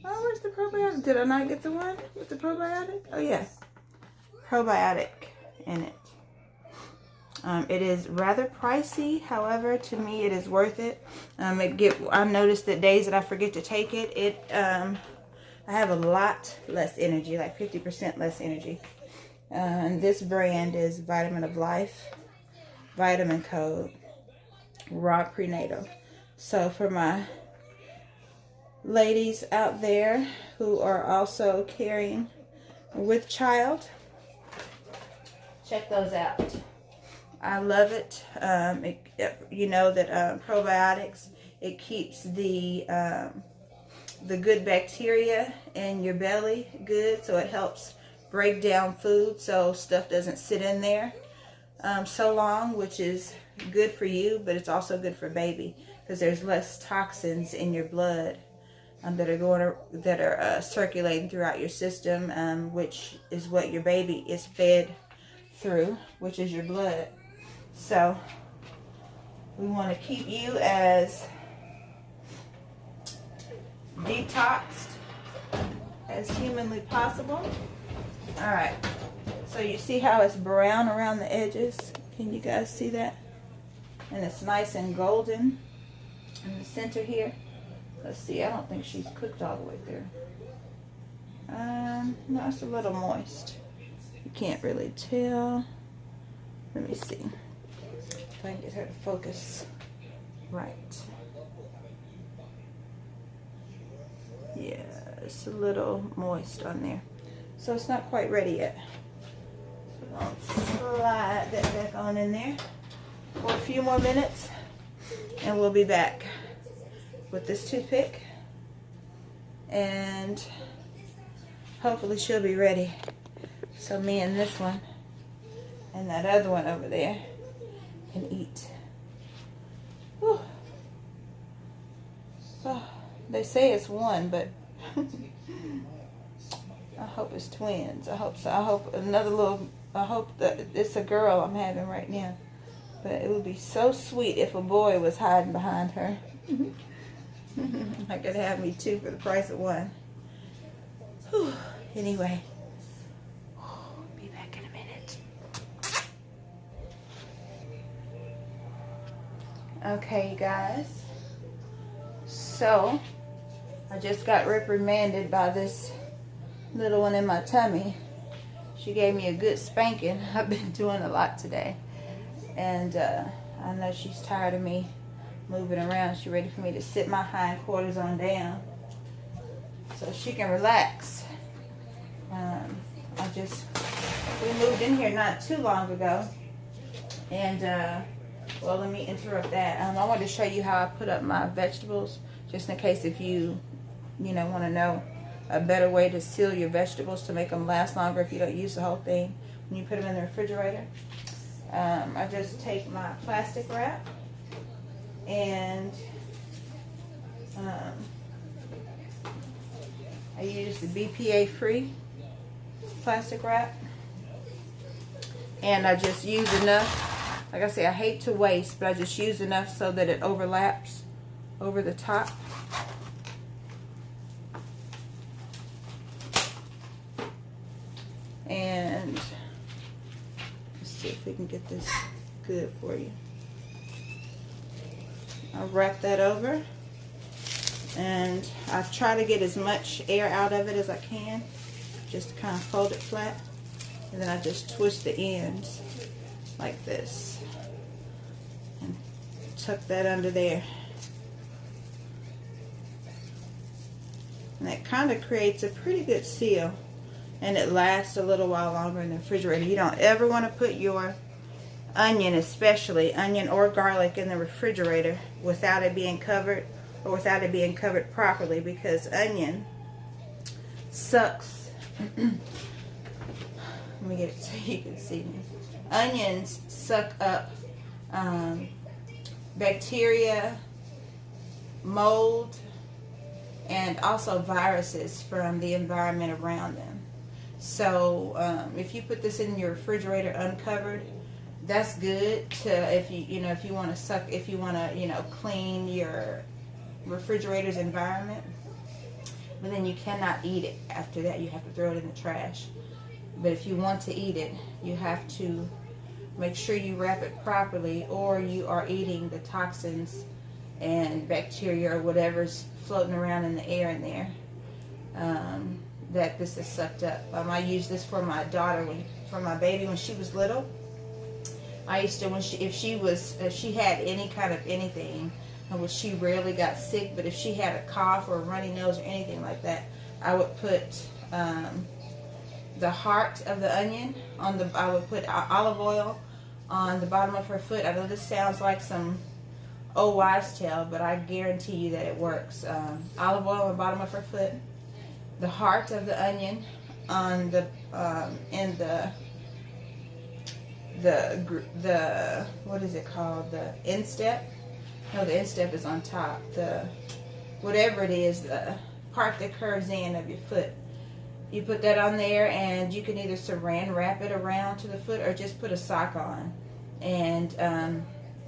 Oh, where's the probiotic? Did I not get the one with the probiotic? Oh, yeah. Probiotic in it. It is rather pricey. However, to me, it is worth it. I noticed that days that I forget to take it, I have a lot less energy, like 50% less energy. And this brand is Vitamin of Life. vitamin code raw prenatal. So for my ladies out there who are also carrying with child, check those out. I love it. You know that probiotics, it keeps the good bacteria in your belly good, so it helps break down food so stuff doesn't sit in there so long, which is good for you, but it's also good for baby because there's less toxins in your blood that are circulating throughout your system, which is what your baby is fed through, which is your blood. So we want to keep you as detoxed as humanly possible. All right, so you see how it's brown around the edges? Can you guys see that? And it's nice and golden in the center here. Let's see, I don't think she's cooked all the way through. No, it's a little moist. You can't really tell. Let me see if I can get her to focus right. Yeah, it's a little moist on there. So it's not quite ready yet. So I'll slide that back on in there for a few more minutes and we'll be back with this toothpick and hopefully she'll be ready. So me and this one and that other one over there can eat. Whew. Oh, they say it's one, but I hope it's twins. I hope so. I hope that it's a girl I'm having right now. But it would be so sweet if a boy was hiding behind her. I could have me two for the price of one. Whew. Anyway, be back in a minute. Okay, you guys. So, I just got reprimanded by this little one in my tummy. She gave me a good spanking. I've been doing a lot today. And I know she's tired of me moving around. She's ready for me to sit my hindquarters on down so she can relax. We moved in here not too long ago. And, well, let me interrupt that. I wanted to show you how I put up my vegetables, just in case if you want to know a better way to seal your vegetables to make them last longer if you don't use the whole thing when you put them in the refrigerator. I just take my plastic wrap and I use the BPA free plastic wrap, and I just use enough. Like I say, I hate to waste, but I just use enough so that it overlaps over the top. And let's see if we can get this good for you. I'll wrap that over, and I try to get as much air out of it as I can. Just kind of fold it flat, and then I just twist the ends like this and tuck that under there. And that kind of creates a pretty good seal, and it lasts a little while longer in the refrigerator. You don't ever want to put your onion, especially onion or garlic, in the refrigerator without it being covered, or without it being covered properly, because onion sucks. Let me get it so you can see me. Onions suck up bacteria, mold, and also viruses from the environment around them. So if you put this in your refrigerator uncovered, that's good to, if you want to clean your refrigerator's environment. But then you cannot eat it after that. You have to throw it in the trash. But if you want to eat it, you have to make sure you wrap it properly, or you are eating the toxins and bacteria or whatever's floating around in the air in there that this is sucked up. I used this for my daughter, for my baby when she was little. I used to, if she had any kind of anything, which she rarely got sick, but if she had a cough or a runny nose or anything like that, I would put the heart of the onion I would put olive oil on the bottom of her foot. I know this sounds like some old wives' tale, but I guarantee you that it works. Olive oil on the bottom of her foot, the heart of the onion on the in the what is it called? The instep. No, the instep is on top. The whatever it is, the part that curves in of your foot. You put that on there, and you can either saran wrap it around to the foot or just put a sock on. And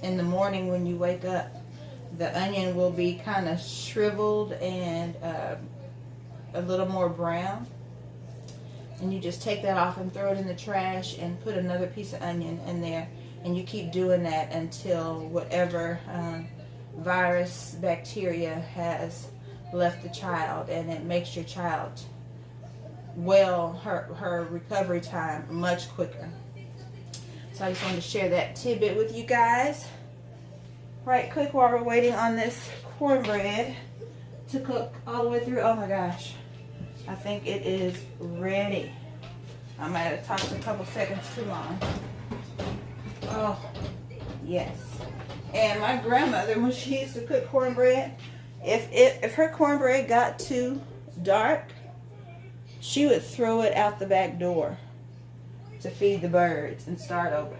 in the morning when you wake up, the onion will be kind of shriveled and a little more brown. And you just take that off and throw it in the trash and put another piece of onion in there. And you keep doing that until whatever virus, bacteria has left the child, and it makes your child her recovery time much quicker. So I just wanted to share that tidbit with you guys right quick while we're waiting on this cornbread to cook all the way through. Oh my gosh, I think it is ready. I might have talked a couple seconds too long. Oh yes. And my grandmother, when she used to cook cornbread, if her cornbread got too dark, she would throw it out the back door to feed the birds and start over.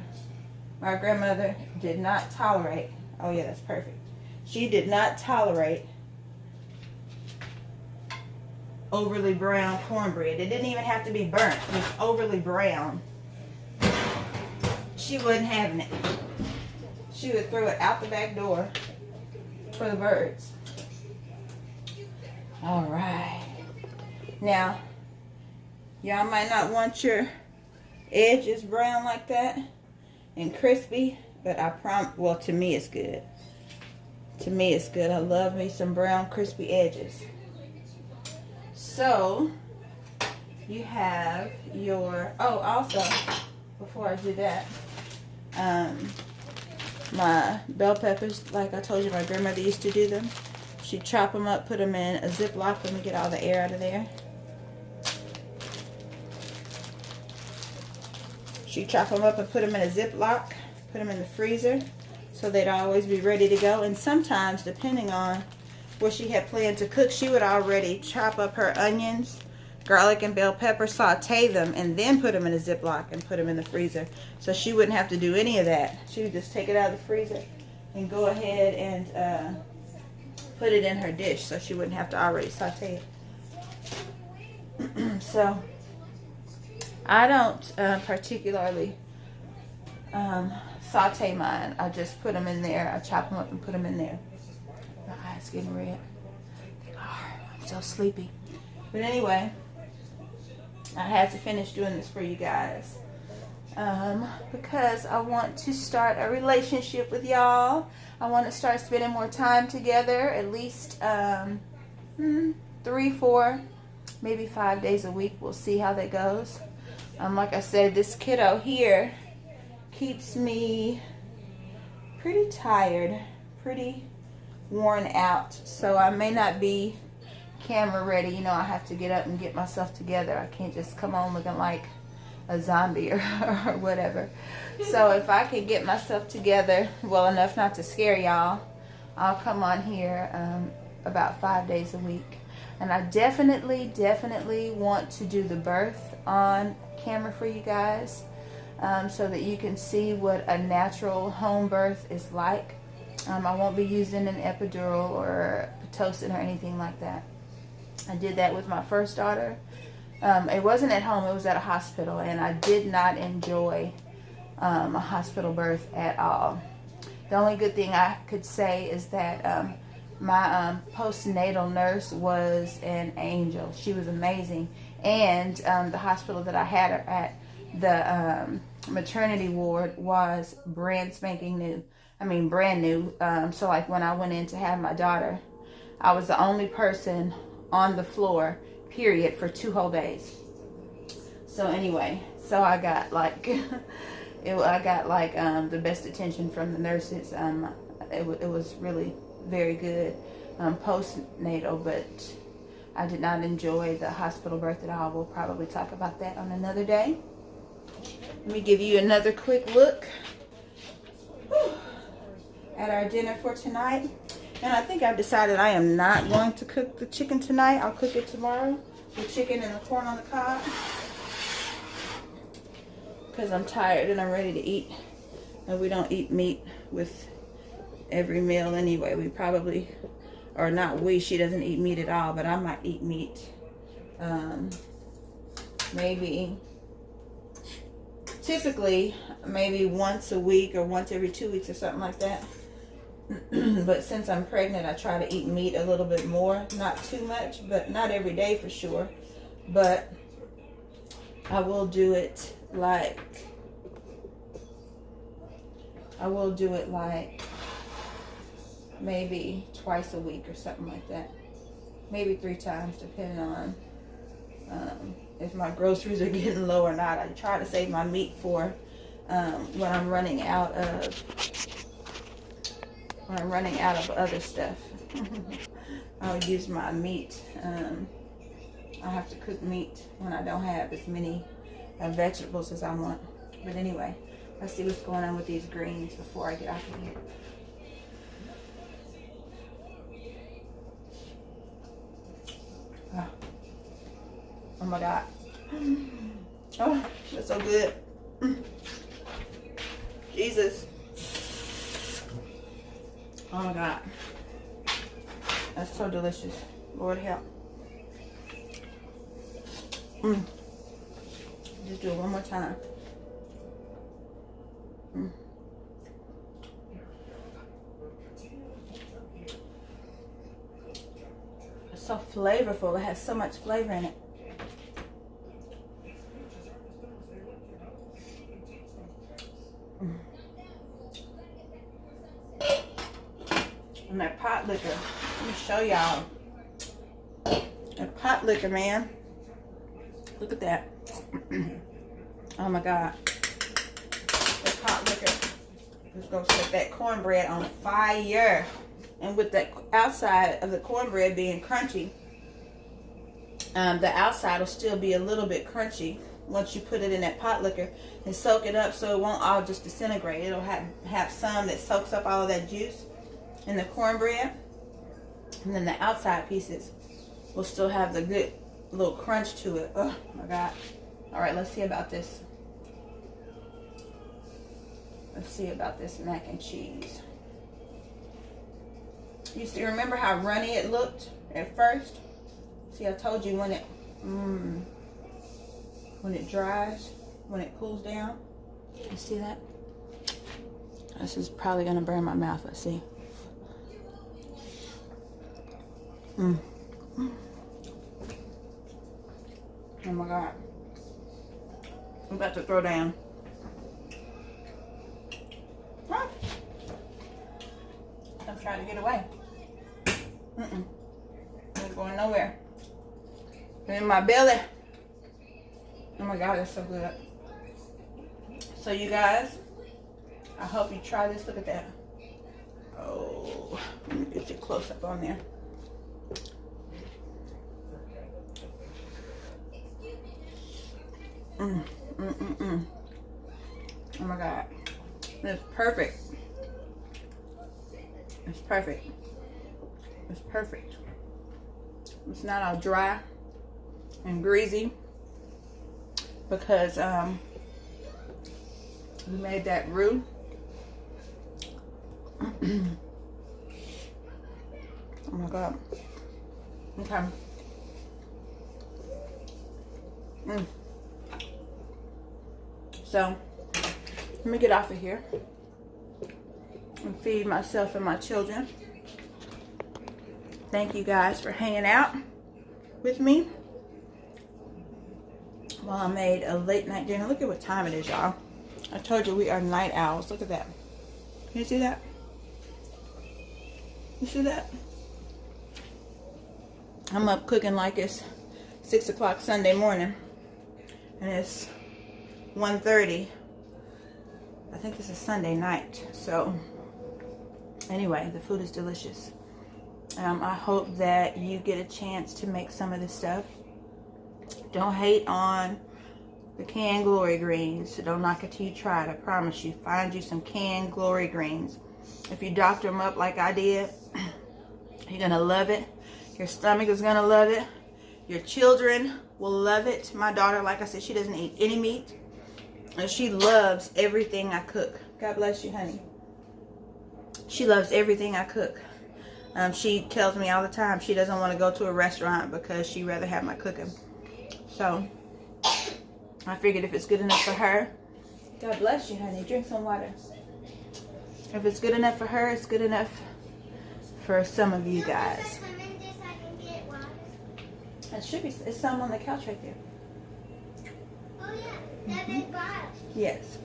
My grandmother did not tolerate, oh yeah, that's perfect. She did not tolerate overly brown cornbread. It didn't even have to be burnt. It was overly brown. She wasn't having it. She would throw it out the back door for the birds. All right. Now, y'all might not want your edges brown like that and crispy, but I promise, well, to me it's good. To me it's good. I love me some brown crispy edges. So, you have your, oh, also, before I do that, my bell peppers, like I told you, my grandmother used to do them. She'd chop them up, put them in a Ziploc. Let me get all the air out of there. She'd chop them up and put them in a Ziploc, put them in the freezer, so they'd always be ready to go. And sometimes, depending on what she had planned to cook, she would already chop up her onions, garlic, and bell pepper, saute them, and then put them in a Ziploc and put them in the freezer. So she wouldn't have to do any of that. She would just take it out of the freezer and go ahead and put it in her dish, so she wouldn't have to already saute it. So I don't particularly saute mine. I just put them in there. I chop them up and put them in there. My eyes getting red. They are. I'm so sleepy. But anyway, I had to finish doing this for you guys because I want to start a relationship with y'all. I want to start spending more time together, at least 3, 4, maybe 5 days a week. We'll see how that goes. Like I said, this kiddo here keeps me pretty tired, pretty worn out. So I may not be camera ready. You know, I have to get up and get myself together. I can't just come on looking like a zombie or whatever. So if I can get myself together well enough not to scare y'all, I'll come on here about 5 days a week. And I definitely want to do the birth on camera for you guys, so that you can see what a natural home birth is like. I won't be using an epidural or Pitocin or anything like that. I did that with my first daughter. It wasn't at home, it was at a hospital, and I did not enjoy a hospital birth at all. The only good thing I could say is that my postnatal nurse was an angel. She was amazing. And the hospital that I had her at, the maternity ward, was brand spanking new. I mean, brand new. So like when I went in to have my daughter, I was the only person on the floor, period, for 2 whole days. So anyway, so I got like I got like the best attention from the nurses. It was really very good postnatal, but I did not enjoy the hospital birth at all. We'll probably talk about that on another day. Let me give you another quick look at our dinner for tonight. And I think I've decided I am not going to cook the chicken tonight. I'll cook it tomorrow. The chicken and the corn on the cob. Because I'm tired and I'm ready to eat. And we don't eat meat with every meal anyway. We probably, or not we, she doesn't eat meat at all, but I might eat meat. Typically, maybe once a week or once every 2 weeks or something like that. But since I'm pregnant, I try to eat meat a little bit more. Not too much, but not every day for sure. But I will do it like maybe twice a week or something like that. Maybe 3 times, depending on if my groceries are getting low or not. I try to save my meat for when I'm running out of other stuff. I'll use my meat. I'll have to cook meat when I don't have as many vegetables as I want. But anyway, let's see what's going on with these greens before I get out of here. Oh my God. Oh, that's so good. Jesus. Oh my God. That's so delicious. Lord help. Just do it one more time. It's so flavorful. It has so much flavor in it. And that pot liquor, let me show y'all. That pot liquor, man. Look at that. Oh my God. That pot liquor is going to set that cornbread on fire. And with that outside of the cornbread being crunchy, the outside will still be a little bit crunchy once you put it in that pot liquor and soak it up, so it won't all just disintegrate. It'll have some that soaks up all of that juice in the cornbread, and then the outside pieces will still have the good little crunch to it. Oh my God. All right, let's see about this. Let's see about this mac and cheese. You see, remember how runny it looked at first? See, I told you when it dries, when it cools down. You see that? This is probably gonna burn my mouth. Let's see. Oh my God. I'm about to throw down. Huh? I'm trying to get away. Ain't going nowhere. In my belly. Oh my God, that's so good. So you guys, I hope you try this. Look at that. Oh, let me get you close up on there. Oh my God. It's perfect. It's perfect. It's perfect. It's not all dry and greasy because we made that roux. Oh my God. Okay. So, let me get off of here and feed myself and my children. Thank you guys for hanging out with me while I made a late night dinner. Look at what time it is, y'all. I told you we are night owls. Look at that. Can you see that? You see that? I'm up cooking like it's 6 o'clock Sunday morning. And it's 1:30 I think this is Sunday night. So anyway, the food is delicious. I hope that you get a chance to make some of this stuff. Don't hate on the canned glory greens. Don't knock it till you try it. I promise you. Find you some canned glory greens. If you doctor them up like I did, you're going to love it. Your stomach is going to love it. Your children will love it. My daughter, like I said, she doesn't eat any meat. And she loves everything I cook. God bless you, honey. She loves everything I cook. She tells me all the time she doesn't want to go to a restaurant because she'd rather have my cooking. So I figured if it's good enough for her, God bless you, honey. Drink some water. If it's good enough for her, it's good enough for some of you guys. It should be. It's some on the couch right there. Oh yeah, that big bottle. Yes.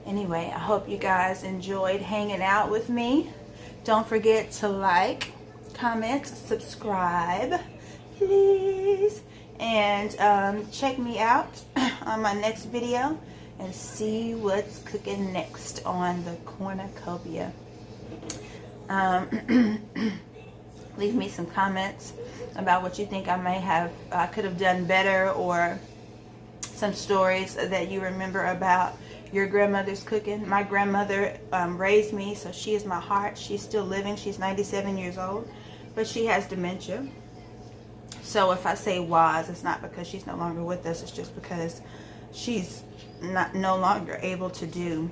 Anyway, I hope you guys enjoyed hanging out with me. Don't forget to like, comment, subscribe, please. And check me out on my next video and see what's cooking next on the Cornucopia. Leave me some comments about what you think I could have done better, or some stories that you remember about your grandmother's cooking. My grandmother raised me, so she is my heart. She's still living. She's 97 years old, but she has dementia. So if I say was, it's not because she's no longer with us. It's just because she's no longer able to do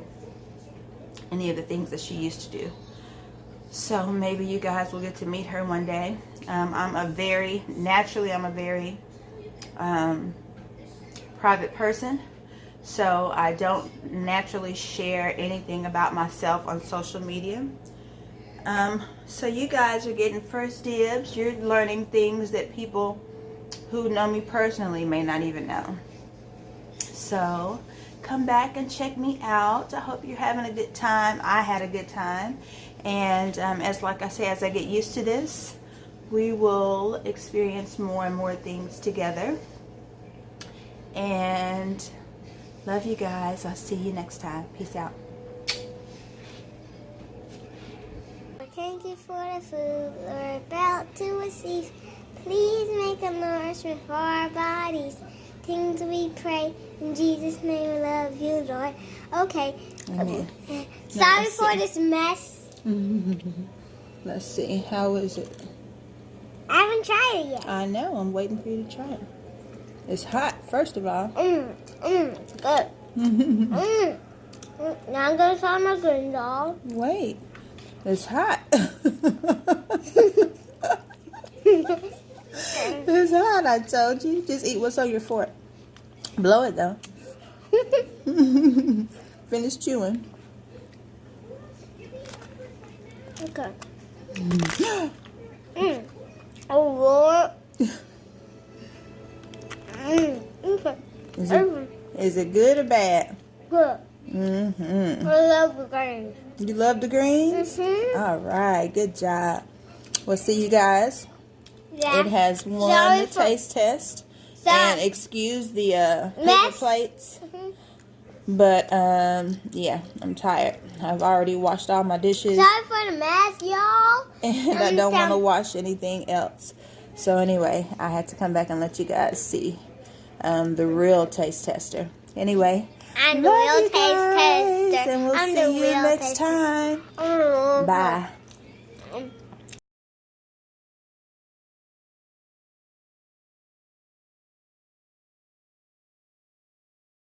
any of the things that she used to do. So maybe you guys will get to meet her one day. I'm a very private person. So I don't naturally share anything about myself on social media. So you guys are getting first dibs. You're learning things that people who know me personally may not even know. So come back and check me out. I hope you're having a good time. I had a good time. And like I say, as I get used to this, we will experience more and more things together. And love you guys. I'll see you next time. Peace out. Thank you for the food we're about to receive. Please make a nourishment for our bodies. Things we pray in Jesus' name. We love you, Lord. Okay. Amen. Sorry for this mess. Let's see. How is it? I haven't tried it yet. I know. I'm waiting for you to try it. It's hot, first of all. Good. Now I'm going to try my green dog. Wait. It's hot. It's hot, I told you. Just eat what's on your fork. Blow it, though. Finish chewing. Okay. Oh, Lord. Okay. Is it good or bad? Good. Mm-hmm. I love the greens. You love the greens? Mm-hmm. All right. Good job. We'll see you guys. Yeah. It has won the taste test. And excuse the paper plates. But, yeah, I'm tired. I've already washed all my dishes. Sorry for the mess, y'all. And I don't want to wash anything else. So, anyway, I had to come back and let you guys see the real taste tester. Anyway, I'm the real taste tester. And we'll see you next time. Bye.